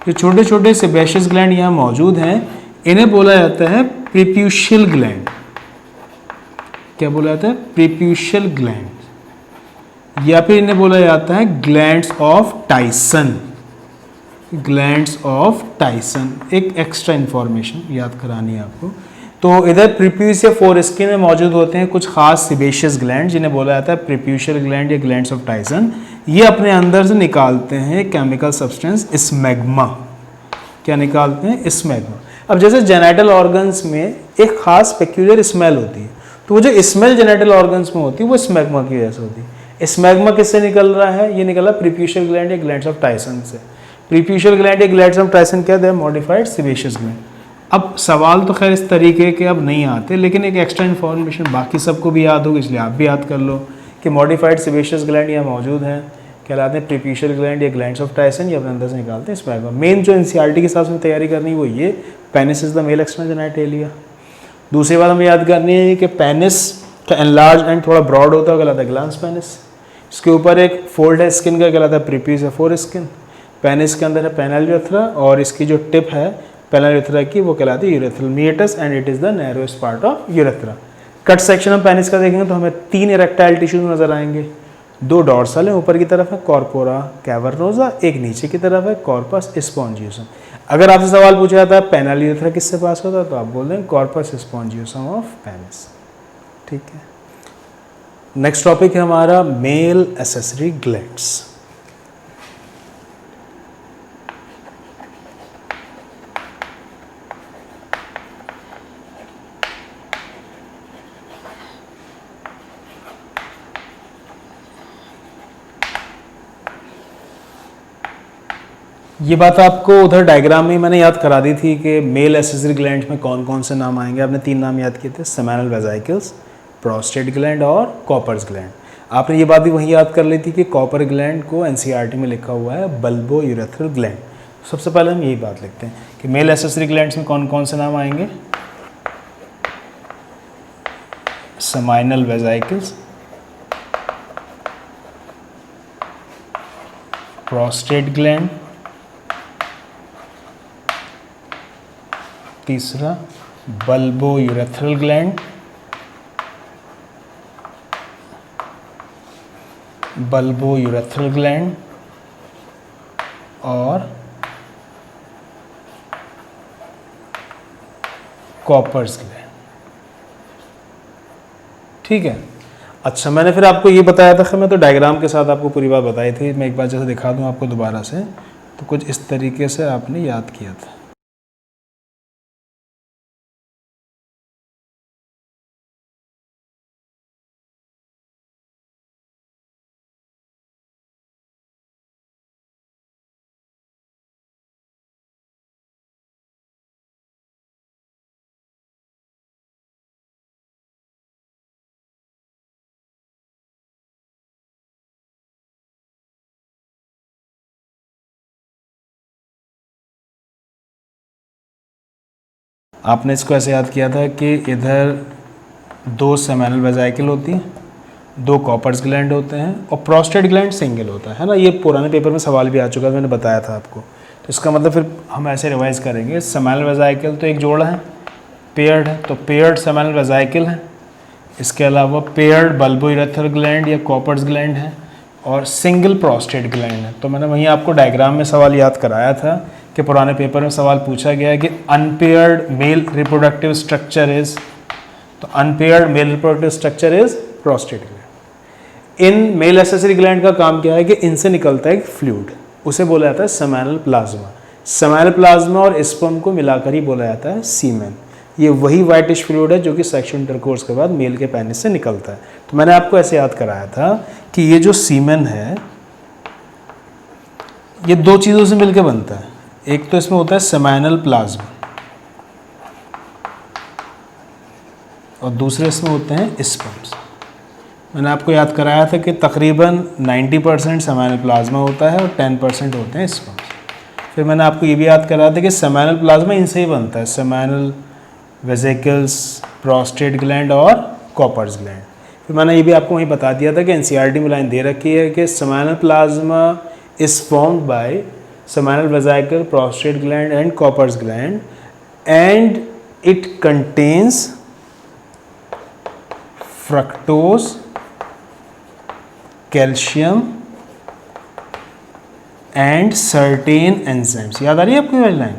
S1: जो छोटे छोटे सेबेशियस ग्लैंड यहाँ मौजूद हैं इन्हें बोला जाता है प्रीप्यूशियल ग्लैंड। क्या बोला जाता है? प्रीप्यूशियल ग्लैंड, या फिर इन्हें बोला जाता है glands of Tyson. Glands of Tyson, एक एक्स्ट्रा इंफॉर्मेशन याद करानी है आपको। तो इधर प्रीप्यूस या फोरस्किन में मौजूद होते हैं कुछ खास सिबेशियस ग्लैंड जिन्हें बोला जाता है प्रीप्यूशियल ग्लैंड या ग्लैंड्स ऑफ टाइसन। ये अपने अंदर से निकालते हैं केमिकल सब्सटेंस स्मैग्मा। क्या निकालते हैं? स्मैग्मा। अब जैसे जेनाइटल ऑर्गन्स में एक खास पेक्यूलियर स्मेल होती है, तो वो जो स्मेल जेनाइटल ऑर्गन्स में होती है वो स्मैग्मा की वजह से होती है। स्मैग्मा किससे निकल रहा है? ये निकला प्रीप्यूशियल ग्लैंड या ग्लैंड्स ऑफ टाइसन से। प्रीप्यूशियल ग्लैंड या ग्लैंड्स ऑफ टाइसन क्या है? Modified sebaceous gland. अब सवाल तो खैर इस तरीके के अब नहीं आते, लेकिन एक एक्स्ट्रा इन्फॉर्मेशन बाकी सबको भी याद होगी, इसलिए आप भी याद कर लो कि मॉडिफाइड सिबेशियस ग्लैंड यहाँ मौजूद हैं, कहलाते हैं प्रीप्यूशियल ग्लैंड या ग्लैंड्स ऑफ टाइसन। ये अपने अंदर से निकालते हैं स्मैग्मा। मेन जो एनसीईआरटी के हिसाब से तैयारी करनी है वो ये, penis is the male external genitalia. दूसरी बात हमें याद करनी है कि पेनिस का एनलार्ज एंड थोड़ा ब्रॉड होता है, कहलाता है ग्लांस पेनिस। इसके ऊपर एक फोल्ड है स्किन का, कहलाता है प्रीप्यूस या फोरस्किन। पेनिस के अंदर है पेनाइल यूरेथ्रा, और इसकी जो टिप है पेनाइल यूरेथ्रा की वो कहलाती है urethral meatus, and it is the narrowest part of urethra. Cut section of penis का देखेंगे तो हमें 3 इरेक्टाइल टिश्यूज नजर आएंगे। 2 डॉर्सल है, ऊपर की तरफ है कॉर्पोरा कैवर्नोजा, एक नीचे की तरफ है कॉर्पस स्पॉन्जियोसम। अगर आपसे सवाल पूछा जाता है पेनाइल यूरेथ्रा किससे पास होता है, तो आप बोल दें कॉर्पस स्पॉन्जियोसम ऑफ पेनिस। ठीक है। नेक्स्ट टॉपिक है हमारा मेल एसेसरी ग्लैंड्स। ये बात आपको उधर डायग्राम में मैंने याद करा दी थी कि मेल एसेसरी ग्लैंड्स में कौन कौन से नाम आएंगे। आपने 3 नाम याद किए थे, सेमिनल वेसिकल्स, प्रोस्टेट ग्लैंड और कॉपर्स ग्लैंड। आपने ये बात भी वहीं याद कर ली थी कि कॉपर ग्लैंड को एनसीईआरटी में लिखा हुआ है बल्बो यूरेथ्रल ग्लैंड। सबसे पहले हम यही बात लिखते हैं कि मेल एसेसरी ग्लैंड्स में कौन कौन से नाम आएंगे, सेमाइनल वेजाइकल्स, प्रोस्टेट ग्लैंड, तीसरा bulbo urethral gland, bulbo urethral gland और कॉपर्स ग्लैंड। ठीक है। अच्छा, मैंने फिर आपको ये बताया था कि मैं तो डायग्राम के साथ आपको पूरी बात बताई थी। मैं एक बार जैसे दिखा दूं आपको दोबारा से, तो कुछ इस तरीके से आपने याद किया था। आपने इसको ऐसे याद किया था कि इधर 2 सेमिनल वेजाइकल होती हैं, 2 कॉपर्स ग्लैंड होते हैं और प्रोस्टेट ग्लैंड सिंगल होता है ना। ये पुराने पेपर में सवाल भी आ चुका है, मैंने बताया था आपको। तो इसका मतलब फिर हम ऐसे रिवाइज करेंगे, सेमिनल वेजाइकल तो एक जोड़ा है, पेयर्ड है, तो पेयर्ड सेमिनल वेजाइकल है। इसके अलावा पेयर्ड बल्बो यूरेथ्रल ग्लैंड या कॉपर्स ग्लैंड है और सिंगल प्रोस्टेट ग्लैंड है। तो मैंने वहीं आपको डायग्राम में सवाल याद कराया था कि पुराने पेपर में सवाल पूछा गया है कि unpaired male reproductive structure is, तो unpaired male reproductive structure is prostate gland. इन मेल एसेसरी ग्लैंड का काम क्या है कि इनसे निकलता है एक फ्लूइड, उसे बोला जाता है सेमिनल प्लाज्मा। सेमिनल प्लाज्मा और स्पर्म को मिलाकर ही बोला जाता है सीमेन। ये वही वाइटिश फ्लूइड है जो कि सेक्सुअल इंटरकोर्स के बाद मेल के पेनिस से निकलता है। तो मैंने आपको ऐसे याद कराया था कि ये जो सीमेन है ये 2 चीज़ों से मिलकर बनता है। एक तो इसमें होता है सेमिनल प्लाज्मा और दूसरे इसमें होते हैं स्पर्म्स। मैंने आपको याद कराया था कि तकरीबन 90% सेमिनल प्लाज्मा होता है और 10% होते हैं स्पर्म्स। फिर मैंने आपको ये भी याद कराया था कि सेमिनल प्लाज्मा इनसे ही बनता है, सेमिनल वेसिकल्स, प्रोस्टेट ग्लैंड और कॉपर्स ग्लैंड। फिर मैंने ये भी आपको वहीं बता दिया था कि एनसीईआरटी में लाइन दे रखी है कि seminal plasma is formed by seminal vesicle, prostate gland and Copper's gland, and it contains fructose, calcium and certain enzymes। याद आ रही है आपको ये लाइन?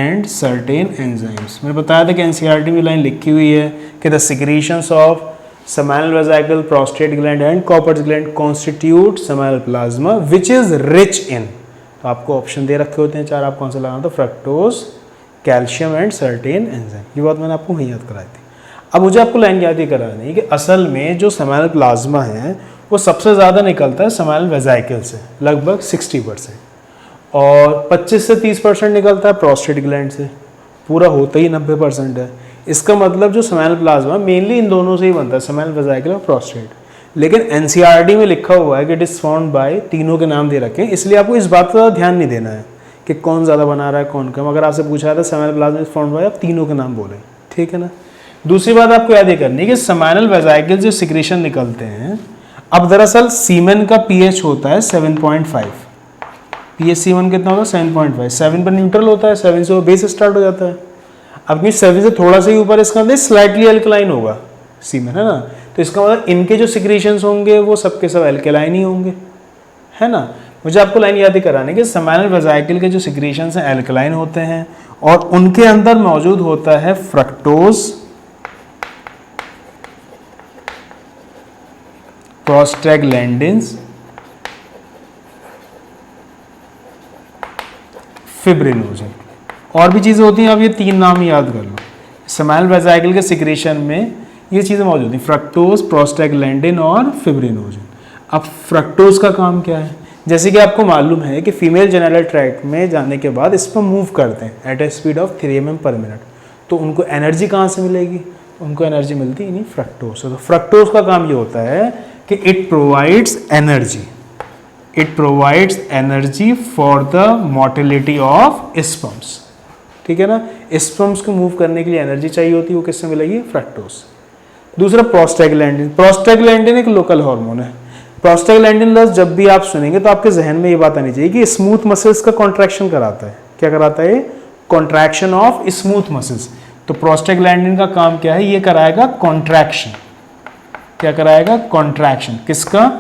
S1: and certain enzymes। मैंने बताया था कि एनसीईआरटी में लाइन लिखी हुई है कि the secretions of seminal vesicle, prostate gland and Copper's gland constitute seminal plasma which is rich in। तो आपको ऑप्शन दे रखे होते हैं 4, आप कौन सा लगाना, तो fructose, calcium and certain enzyme. ये बात मैंने आपको वहीं याद कराई थी। अब मुझे आपको लाइन याद ही करानी है कि असल में जो सेमिनल प्लाज्मा है वो सबसे ज़्यादा निकलता है सेमिनल वेजाइकल से, लगभग 60%, और 25 से 30% निकलता है प्रोस्टेट ग्लैंड से, पूरा होता ही 90% है। इसका मतलब जो सेमिनल प्लाज्मा मेनली इन दोनों से ही बनता है, सेमिनल वेजाइकल और प्रोस्टेट। लेकिन एनसीईआरटी में लिखा हुआ है कि इट इज फाउंड बाय, तीनों के नाम दे रखे हैं, इसलिए आपको इस बात का ध्यान नहीं देना है कि कौन ज़्यादा बना रहा है कौन कम। अगर आपसे पूछा था seminal plasma is found by, आप तीनों के नाम बोले, ठीक है ना। दूसरी बात आपको याद ये करनी है कि सेमिनल वेजाइकल जो सिक्रेशन निकलते हैं, अब दरअसल सीमेन का पीएच होता है 7.5, पीएच सीमेन कितना होता है 7.5, 7 पर न्यूट्रल होता है, 7 से वो बेस स्टार्ट हो जाता है। अब कि 7 से थोड़ा सा ही ऊपर इसका मतलब स्लाइटली अल्कलाइन होगा सीमेन, है ना। तो इसका मतलब इनके जो सिक्रीशंस होंगे वो सबके सब अल्कलाइन ही होंगे, है ना। मुझे आपको लाइन याद ही कराने कि सेमिनल वेजाइकल के जो सिक्रीशंस हैं अल्कलाइन होते हैं और उनके अंदर मौजूद होता है फ्रक्टोज, प्रोस्टैग्लैंडिन्स, फिब्रिनोजन, और भी चीज़ें होती हैं। अब ये 3 नाम याद कर लो। सेमिनल वेजाइकल के सिक्रेशन में ये चीज़ें मौजूद हैं, फ्रक्टोज, प्रोस्टैग्लैंडिन और फिब्रिनोजन। अब फ्रक्टोज का काम क्या है, जैसे कि आपको मालूम है कि फीमेल जेनिटल ट्रैक्ट में जाने के बाद इस पर मूव करते हैं eight A speed of 3 mm/min। तो उनको एनर्जी कहाँ से मिलेगी, उनको एनर्जी मिलती है इन्हीं फ्रक्टोज से। तो फ्रक्टोज का काम ये होता है कि it provides energy, it provides energy for the motility of sperms. ठीक है ना, स्पर्म्स को मूव करने के लिए एनर्जी चाहिए होती है, वो किससे मिलेगी? फ्रक्टोज। दूसरा प्रोस्टाग्लैंडिन। प्रोस्टाग्लैंडिन एक लोकल हार्मोन है। प्रोस्टाग्लैंडिन लफ्ज जब भी आप सुनेंगे तो आपके जहन में ये बात आनी चाहिए कि स्मूथ मसल्स का कॉन्ट्रैक्शन कराता है। क्या कराता है? Contraction of smooth muscles. तो प्रोस्टाग्लैंडिन का काम क्या है? ये कराएगा कॉन्ट्रैक्शन। क्या कराएगा? कॉन्ट्रैक्शन। किसका?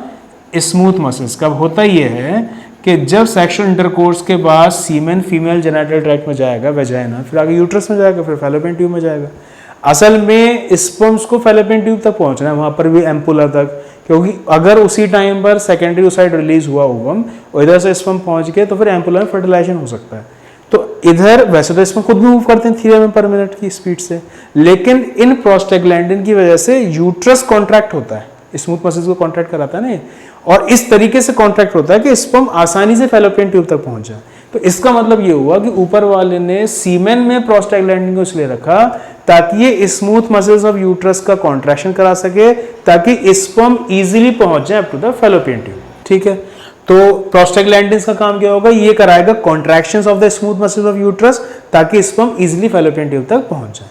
S1: Smooth muscles. कब होता ये है कि जब सेक्सुअल इंटरकोर्स के बाद सीमेन फीमेल जेनिटल ट्रैक्ट में जाएगा, वेजाइना, फिर आगे यूट्रस में जाएगा, फिर फैलोपियन ट्यूब में जाएगा। असल में स्पर्म्स को फैलोपियन ट्यूब तक पहुंचना है, वहां पर भी एम्पुला तक, क्योंकि अगर उसी टाइम पर सेकेंडरी ओसाइट रिलीज हुआ ओवम और इधर से स्पर्म पहुंच गए तो फिर एम्पुला में फर्टिलाइजेशन हो सकता है। तो इधर वैसे तो स्पर्म खुद भी मूव करते हैं 3 mm पर मिनट की स्पीड से, लेकिन इन प्रोस्टाग्लैंडिन की वजह से यूट्रस कॉन्ट्रैक्ट होता है, स्मूथ मसल्स को कॉन्ट्रैक्ट कराता है ना, और इस तरीके से कॉन्ट्रैक्ट होता है कि स्पर्म आसानी से फैलोपियन ट्यूब तक पहुंच जाए। तो इसका मतलब ये हुआ कि ऊपर वाले ने सीमेन में प्रोस्टाग्लैंडिन को इसलिए रखा ताकि ये स्मूथ मसल्स ऑफ यूट्रस का कॉन्ट्रैक्शन करा सके, ताकि स्पर्म इजीली पहुंच जाए up to the fallopian tube. ठीक है, तो प्रोस्टाग्लैंडिन का काम क्या होगा? ये कराएगा contractions of the smooth muscles of uterus ताकि स्पर्म इजीली फैलोपियन ट्यूब तक पहुंच जाए।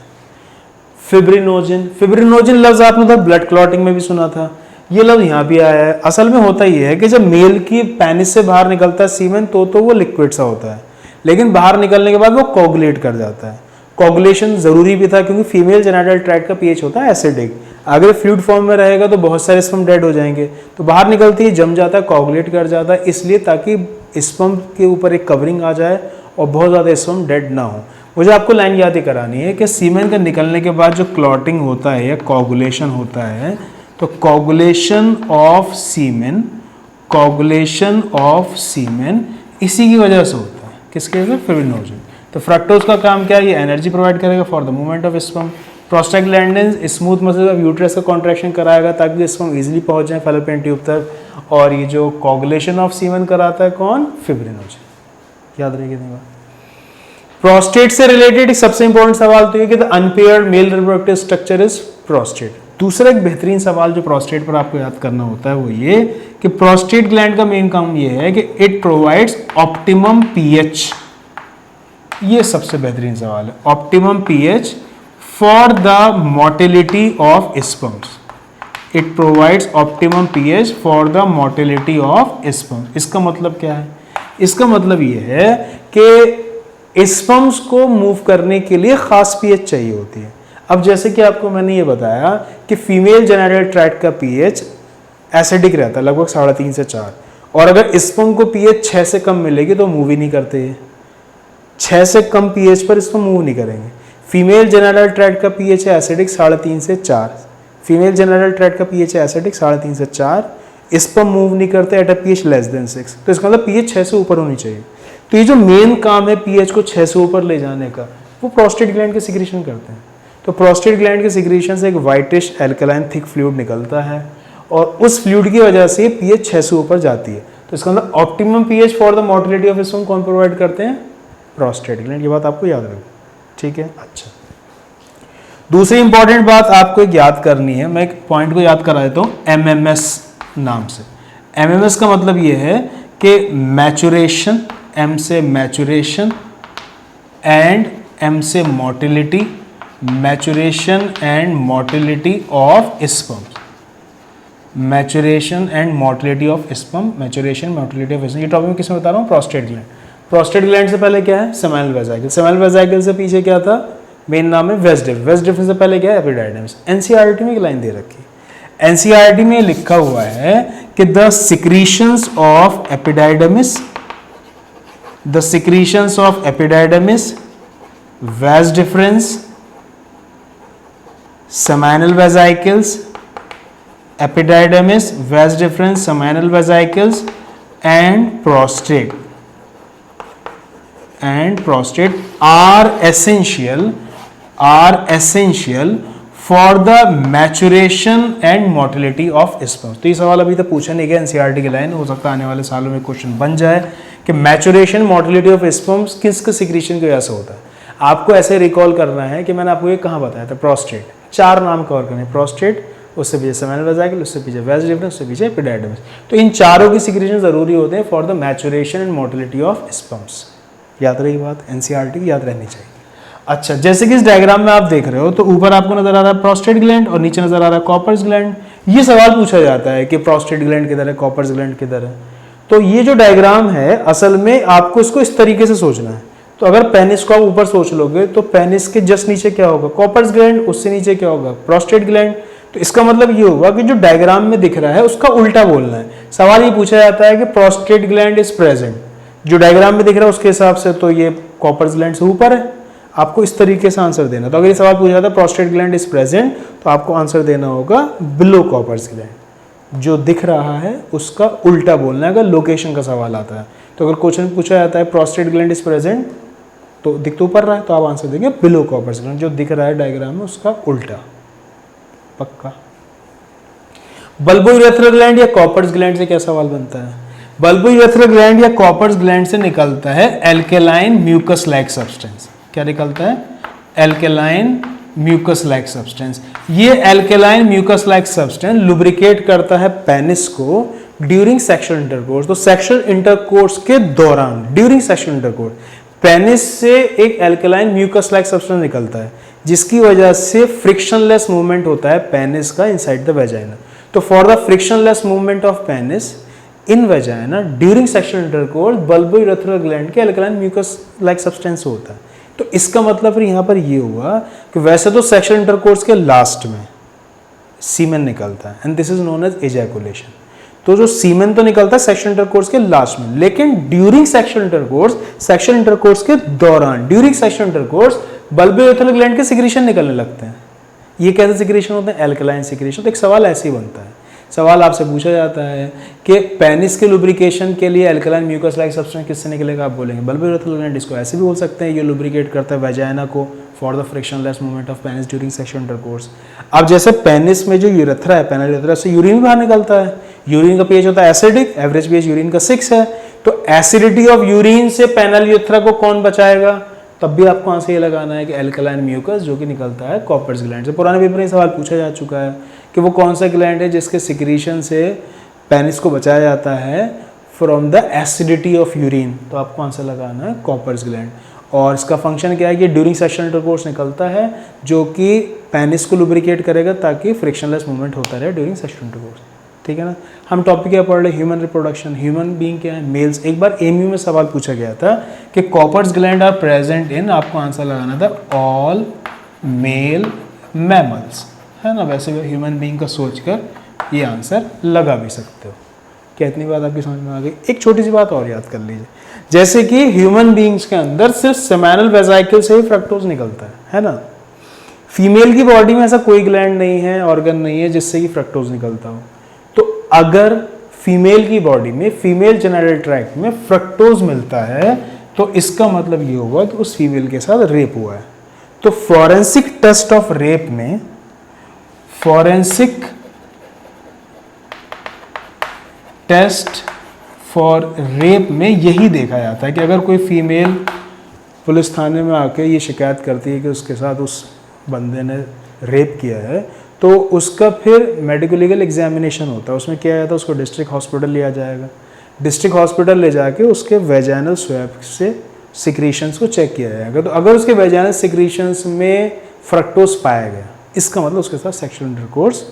S1: फिब्रिनोजिन। फिब्रिनोजिन लफ्ज आपने तो ब्लड क्लॉटिंग में भी सुना था, ये लफ्ज यहाँ भी आया है। असल में होता ये है कि जब मेल की पेनिस से बाहर निकलता है सीमेन तो वो लिक्विड सा होता है, लेकिन बाहर निकलने के बाद वो कोगुलेट कर जाता है। कोगुलेशन जरूरी भी था क्योंकि फीमेल जेनिटल ट्रैक्ट का पीएच होता है एसिडिक। अगर फ्लूइड फॉर्म में रहेगा तो बहुत सारे स्पर्म डेड हो जाएंगे, तो बाहर निकलते ही जम जाता है, कोगुलेट कर जाता है, इसलिए ताकि स्पर्म के ऊपर एक कवरिंग आ जाए और बहुत ज़्यादा स्पर्म डेड ना हो। मुझे आपको लाइन याद ही करानी है कि सीमेन का निकलने के बाद जो क्लॉटिंग होता है या कोगुलेशन होता है, तो coagulation of semen, coagulation of semen इसी की वजह से होता है। किसकी वजह से? फिब्रिनोजिन। तो फ्रक्टोज का काम क्या है? ये एनर्जी प्रोवाइड करेगा for the movement of sperm. Prostaglandin smooth muscles of uterus का कॉन्ट्रैक्शन कराएगा ताकि स्पर्म इजीली पहुंच जाए फैलोपियन ट्यूब तक, और ये जो कोगुलेशन ऑफ सीमेन कराता है कौन? फिब्रिनोजिन। याद रखिए बात। प्रोस्टेट से रिलेटेड सबसे इंपॉर्टेंट सवाल तो ये कि the unpaired male reproductive structure is prostate. दूसरा एक बेहतरीन सवाल जो प्रोस्टेट पर आपको याद करना होता है वो ये कि प्रोस्टेट ग्लैंड का मेन काम ये है कि इट प्रोवाइड्स ऑप्टिमम पीएच। ये सबसे बेहतरीन सवाल है, optimum pH for the motility of sperms. It provides optimum pH for the motility of sperms. इसका मतलब क्या है? इसका मतलब ये है कि स्पर्म्स को मूव करने के लिए खास पीएच चाहिए होती है। अब जैसे कि आपको मैंने ये बताया कि फीमेल जेनिटल ट्रैक्ट का पीएच एसिडिक रहता है, लगभग 3.5 से 4, और अगर स्पर्म को पीएच 6 से कम मिलेगी तो मूव ही नहीं करते। 6 से कम पीएच पर इसको मूव नहीं करेंगे। फीमेल जेनिटल ट्रैक्ट का पीएच है एसिडिक 3.5 से 4, फीमेल जेनिटल ट्रैक्ट का पीएच है एसिडिक 3.5 से 4, स्पर्म मूव नहीं करते at a pH less than 6, तो इसका मतलब पीएच 6 से ऊपर होनी चाहिए। तो ये जो मेन काम है पीएच को 6 से ऊपर ले जाने का, वो प्रोस्टेट ग्लैंड के सिक्रीशन करते हैं। तो प्रोस्टेट ग्लैंड के सिक्रीशन से एक वाइटिश एल्कलाइन थिक फ्लूइड निकलता है और उस फ्लूइड की वजह से पीएच 6 से ऊपर जाती है। तो इसका मतलब optimum pH for the motility of sperm कौन प्रोवाइड करते हैं? Prostate gland. ये बात आपको याद रखो, ठीक है। अच्छा, दूसरी इंपॉर्टेंट बात आपको एक याद करनी है, मैं एक पॉइंट को याद करा देता हूँ एमएमएस नाम से। एमएमएस का मतलब ये है कि मैचुरेशन, एम से मैचुरेशन एंड एम से motility, maturation and motility of sperm, maturation and motility of sperm, maturation motility of sperm. ये टॉपिक मैं किसमें बता रहा हूँ? Prostate gland. प्रोस्टेट ग्लैंड से पहले क्या है? सेमाइनल वेजाइकल। सेमाइनल वेजाइकल से पीछे क्या था? मेन नाम है वेस डिफरेंस। वेस डिफरेंस से पहले क्या है? एपिडाइडमिस। एनसीईआरटी में एक लाइन दे रखी है, एनसीईआरटी में लिखा हुआ है कि the secretions of epididymis, the secretions of epididymis, वेस difference, seminal vesicles, epididymis, vas deferens, seminal vesicles and prostate are essential for the maturation and motility of sperm। तो ये सवाल अभी तक पूछा नहीं गया, एनसीईआरटी की लाइन, हो सकता है आने वाले सालों में क्वेश्चन बन जाए कि मैचुरेशन मोटिलिटी ऑफ स्पर्म्स किस सिक्रीशन की वजह से होता है। आपको ऐसे रिकॉल करना है कि मैंने आपको ये कहाँ बताया था? प्रोस्टेट। 4 नाम कवर करने, प्रोस्टेट, उससे पीछे सेमिनल वेसिकल, उससे पीछे वास डिफरेंस, उससे पीछे एपिडाइडिमिस। तो इन चारों की सिक्रीशन जरूरी होते हैं for the maturation and motility of sperms. याद रही बात, एनसीईआरटी की याद रहनी चाहिए। अच्छा, जैसे कि इस डायग्राम में आप देख रहे हो तो ऊपर आपको नजर आ रहा है प्रोस्टेट ग्लैंड और नीचे नजर आ रहा है कॉपर्स ग्लैंड। ये सवाल पूछा जाता है कि प्रोस्टेट ग्लैंड किधर है, कॉपर्स ग्लैंड किधर है। तो ये जो डायग्राम है असल में आपको इसको इस तरीके से सोचना है। तो अगर पेनिस को आप ऊपर सोच लोगे तो पेनिस के जस्ट नीचे क्या होगा, कॉपर्स ग्लैंड, उससे नीचे क्या होगा, प्रोस्टेट ग्लैंड। तो इसका मतलब ये होगा कि जो डायग्राम में दिख रहा है उसका उल्टा बोलना है। सवाल ये पूछा जाता है कि प्रोस्टेट ग्लैंड इज प्रेजेंट, जो डायग्राम में दिख रहा है उसके हिसाब से तो ये कॉपर्स ग्लैंड से ऊपर है, आपको इस तरीके से आंसर देना। तो अगर ये सवाल पूछा जाता है प्रोस्टेट ग्लैंड इज प्रेजेंट, तो आपको आंसर देना होगा बिलो कॉपर्स ग्लैंड, जो दिख रहा है उसका उल्टा बोलना है अगर लोकेशन का सवाल आता है। तो अगर क्वेश्चन पूछा जाता है प्रोस्टेट ग्लैंड इज प्रेजेंट, तो दिख तो ऊपर रहा है, तो आप आंसर देंगे बिलो कॉपर्स ग्लैंड, जो दिख रहा है डायग्राम में उसका उल्टा। पक्का। बल्बोयूरेथ्रल ग्लैंड या कॉपर्स ग्लैंड से क्या सवाल बनता है? बल्बोयूरेथ्रल ग्लैंड या कॉपर्स ग्लैंड से निकलता है एल्केलाइन म्यूकस लाइक सब्सटेंस। क्या निकलता है? Alkaline mucus like substance. ये alkaline mucus like substance lubricate करता है पेनिस को ड्यूरिंग सेक्सुअल इंटरकोर्स। तो सेक्सुअल इंटरकोर्स के दौरान, ड्यूरिंग सेक्सुअल इंटरकोर्स, पेनिस से एक एल्केलाइन म्यूकस लाइक सब्सटेंस निकलता है, जिसकी वजह से फ्रिक्शनलेस मूवमेंट होता है पेनिस का इनसाइड द वेजाइना। तो for the frictionless movement of penis in vagina during sexual intercourse, bulbourethral gland के एल्केलाइन म्यूकस लाइक सब्सटेंस होता है। तो इसका मतलब फिर यहाँ पर ये हुआ कि वैसे तो सेक्सुअल इंटरकोर्स के लास्ट में सीमेन निकलता है and this is known as ejaculation. तो जो सीमेन तो निकलता है सेक्सुअल इंटरकोर्स के लास्ट में, लेकिन ड्यूरिंग सेक्सुअल इंटरकोर्स के दौरान, during sexual intercourse bulbourethral gland के सिक्रीशन निकलने लगते हैं। ये कैसे सिक्रीशन होते हैं? Alkaline secretion. तो एक सवाल ऐसे ही बनता है, सवाल आपसे पूछा जाता है कि पेनिस के लुब्रिकेशन के लिए एल्कलाइन म्यूकस लाइक सब्सटेंस किससे निकलेगा? आप बोलेंगे बल्बोयूरेथ्रल ग्लैंड। इसको ऐसे भी बोल सकते हैं, ये लुब्रिकेट करता है वेजाइना को for the frictionless movement of penis during sexual intercourse. अब जैसे पेनिस में जो यूरेथ्रा है, पेनल यूरेथ्रा से यूरिन बाहर निकलता है, यूरिन का पीएच होता है एसिडिक, एवरेज पीएच यूरिन का 6 है। तो एसिडिटी ऑफ यूरिन से पेनल यूरेथ्रा को कौन बचाएगा? तब भी आपको आंसर ये लगाना है कि एल्कलाइन म्यूकस, जो कि निकलता है कॉपर्स ग्लैंड से। पुराने पेपर में सवाल पूछा जा चुका है कि वो कौन सा ग्लैंड है जिसके सिक्रीशन से पेनिस को बचाया जाता है from the acidity of urine. तो आपको आंसर लगाना है कॉपर्स ग्लैंड। और इसका फंक्शन क्या है कि ड्यूरिंग सेक्सुअल इंटरकोर्स निकलता है, जो कि पेनिस को लुब्रिकेट करेगा ताकि फ्रिक्शनलेस मूवमेंट होता रहे ड्यूरिंग सेक्सुअल इंटरकोर्स। ठीक है ना। हम टॉपिक क्या पढ़ रहे? Human reproduction. ह्यूमन बीइंग क्या है? मेल्स। एक बार एमयू में सवाल पूछा गया था कि Cowper's gland are present in, आपको आंसर लगाना था ऑल मेल मैमल्स, है ना। वैसे भी ह्यूमन बीइंग का सोचकर ये आंसर लगा भी सकते हो। क्या इतनी बात आपकी समझ में आ गई? एक छोटी सी बात और याद कर लीजिए, जैसे कि ह्यूमन बीइंग्स के अंदर सिर्फ सेमिनल वेसिकल से ही फ्रक्टोज निकलता है ना। फीमेल की बॉडी में ऐसा कोई ग्लैंड नहीं है, ऑर्गन नहीं है जिससे कि फ्रक्टोज निकलता हो। तो अगर फीमेल की बॉडी में, फीमेल जेनिटल ट्रैक्ट में फ्रक्टोज मिलता है तो इसका मतलब ये होगा कि उस फीमेल के साथ रेप हुआ है। तो फॉरेंसिक टेस्ट ऑफ रेप में, फॉरेंसिक टेस्ट फॉर रेप में यही देखा जाता है कि अगर कोई फीमेल पुलिस थाने में आके ये शिकायत करती है कि उसके साथ उस बंदे ने रेप किया है, तो उसका फिर मेडिकल लीगल एग्जामिनेशन होता है। उसमें क्या जाता है, उसको डिस्ट्रिक्ट हॉस्पिटल लिया जाएगा, डिस्ट्रिक्ट हॉस्पिटल ले जाके उसके वेजाइनल स्वैब से सिक्रीशंस को चेक किया जाएगा। तो अगर उसके वेजाइनल सिक्रीशंस में फ्रक्टोज पाया गया, इसका मतलब उसके साथ सेक्सुअल इंटरकोर्स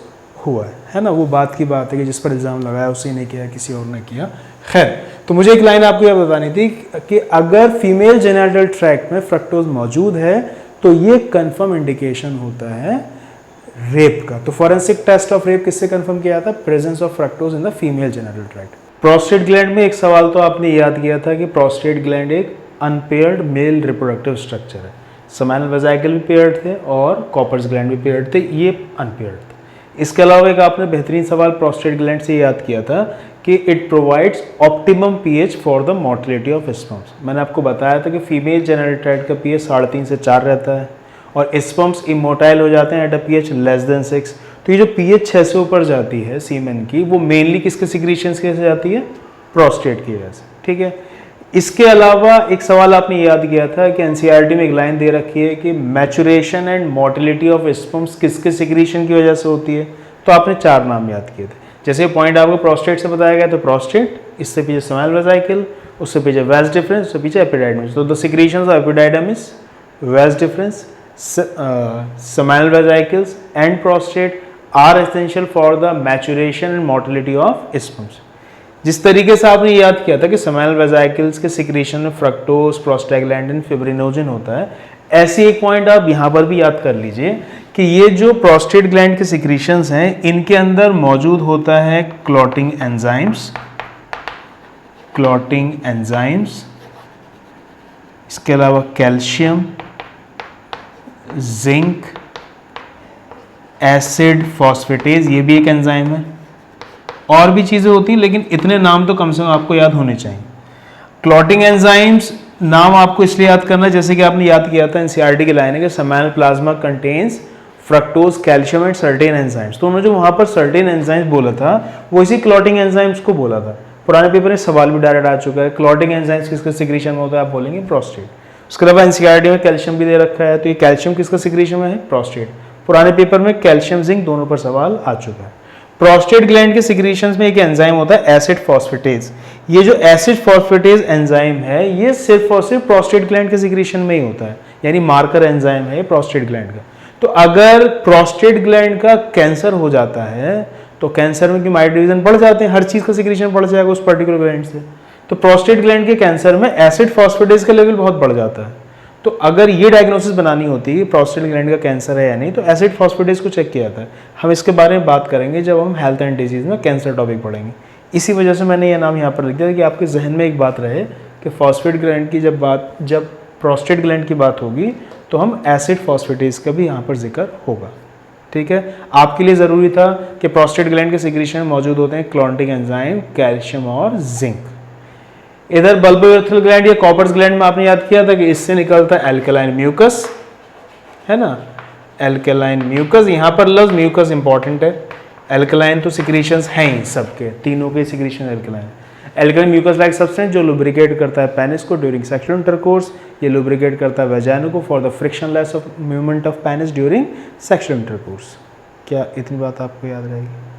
S1: हुआ है ना। वो बात की बात है कि जिस पर इल्ज़ाम लगाया उसे नहीं किया, किसी और ने किया। खैर, तो मुझे एक लाइन आपको यह बतानी थी कि अगर फीमेल जेनिटल ट्रैक्ट में फ्रक्टोज मौजूद है तो ये कंफर्म इंडिकेशन होता है रेप का। तो फॉरेंसिक टेस्ट ऑफ रेप किससे कंफर्म किया था? Presence of fructose in the female genital tract. Prostate gland में एक सवाल तो आपने याद किया था कि प्रोस्टेट ग्लैंड एक अनपेयर्ड मेल रिप्रोडक्टिव स्ट्रक्चर है। सेमिनल वेसिकल भी पेयर्ड थे और कॉपर्स ग्लैंड भी पेयर्ड थे, ये अनपेयर्ड थे। इसके अलावा एक आपने बेहतरीन सवाल प्रोस्टेट ग्लैंड से याद किया था कि it provides optimum pH for the motility of sperms. मैंने आपको बताया था कि फीमेल जेनिटल ट्रैक्ट का पीएच 3.5 से 4 रहता है और स्पर्म्स इमोटाइल हो जाते हैं at a pH less than 6। तो ये जो पीएच 6 से ऊपर जाती है सीमेन की, वो मेनली किसके सिक्रीशंस की वजह से जाती है? प्रोस्टेट की वजह से। ठीक है, इसके अलावा एक सवाल आपने याद किया था कि एनसीईआरटी में एक लाइन दे रखी है कि maturation and motility of sperms किसके सिक्रीशन की वजह से होती है, तो आपने 4 नाम याद किए थे। जैसे पॉइंट आपको प्रोस्टेट से बताया गया तो प्रोस्टेट, इससे पीछे स्मॉल वेसिकल, उससे पीछे वेज डिफरेंस, उससे पीछे एपिडाइडमिस। तो the secretions of epididymis, vas deferens, small vesicles and prostate are essential for the maturation and motility of sperms. जिस तरीके से आपने याद किया था कि स्मॉल वेसिकल्स के सिक्रीशन में फ्रक्टोज, प्रोस्टाग्लैंडिन, फिब्रिनोजन होता है, ऐसे एक पॉइंट आप यहाँ पर भी याद कर लीजिए कि ये जो प्रोस्टेट ग्लैंड के सिक्रीशंस हैं इनके अंदर मौजूद होता है क्लॉटिंग एंजाइम्स, इसके अलावा कैल्शियम, जिंक, एसिड फॉस्फेटेज, ये भी एक एंजाइम है। और भी चीज़ें होती हैं लेकिन इतने नाम तो कम से कम आपको याद होने चाहिए। क्लॉटिंग एंजाइम्स नाम आपको इसलिए याद करना है जैसे कि आपने याद किया था एनसीईआरटी की लाइन है कि seminal plasma contains fructose, calcium and certain enzymes. तो उन्होंने जो वहाँ पर सर्टेन एंजाइम्स बोला था वो इसी क्लॉटिंग एंजाइम्स को बोला था। पुराने पेपर में सवाल भी डायरेक्ट आ चुका है, क्लॉटिंग एंजाइम्स किसका सिक्रीशन में होता है, आप बोलेंगे प्रोस्टेट। उसके अलावा एनसीईआरटी में कैल्शियम भी दे रखा है, तो ये कैल्शियम किसका सिक्रीशन में है, प्रोस्टेट। पुराने पेपर में कैल्शियम, जिंक दोनों पर सवाल आ चुका है। प्रोस्टेट ग्लैंड के सिक्रीशंस में एक एंजाइम होता है एसिड फॉस्फेटेज। ये जो एसिड फॉस्फेटेज एंजाइम है ये सिर्फ और सिर्फ प्रोस्टेट ग्लैंड के सिक्रीशन में ही होता है, यानी मार्कर एंजाइम है ये प्रोस्टेट ग्लैंड का। तो अगर प्रोस्टेट ग्लैंड का कैंसर हो जाता है तो कैंसर में की माइटोडिवीजन बढ़ जाते हैं, हर चीज का सिक्रीशन बढ़ जाएगा उस पर्टिकुलर ग्लैंड से। तो प्रोस्टेट ग्लैंड के कैंसर में एसिड फॉस्फेटेज का लेवल बहुत बढ़ जाता है। तो अगर ये डायग्नोसिस बनानी होती है प्रोस्टेट ग्लैंड का कैंसर है या नहीं, तो एसिड फॉस्फेटेज को चेक किया जाता है। हम इसके बारे में बात करेंगे जब हम हेल्थ एंड डिजीज में कैंसर टॉपिक पढ़ेंगे। इसी वजह से मैंने ये नाम यहाँ पर लिख दिया कि आपके जहन में एक बात रहे कि फॉस्फेट ग्लैंड की जब प्रोस्टेट ग्लैंड की बात होगी तो हम एसिड फॉस्फेटेज का भी यहाँ पर जिक्र होगा। ठीक है, आपके लिए ज़रूरी था कि प्रोस्टेट ग्लैंड के सिक्रीशन में मौजूद होते हैं क्लॉटिंग एंजाइम, कैल्शियम और जिंक। इधर बल्बोरेथ्रल ग्लैंड या कॉपर्स ग्लैंड में आपने याद किया था कि इससे निकलता है एल्कलाइन म्यूकस, है ना, एल्कलाइन म्यूकस। यहाँ पर लफ्ज म्यूकस इंपॉर्टेंट है, एल्कलाइन तो सिक्रीशंस हैं ही सबके, तीनों के secretion alkaline. Alkaline mucus like substance जो लुब्रिकेट करता है पेनिस को ड्यूरिंग सेक्सुअल इंटरकोर्स, ये लुब्रिकेट करता है वेजाइना को for the frictionless of movement of penis during sexual intercourse. क्या इतनी बात आपको याद रहेगी?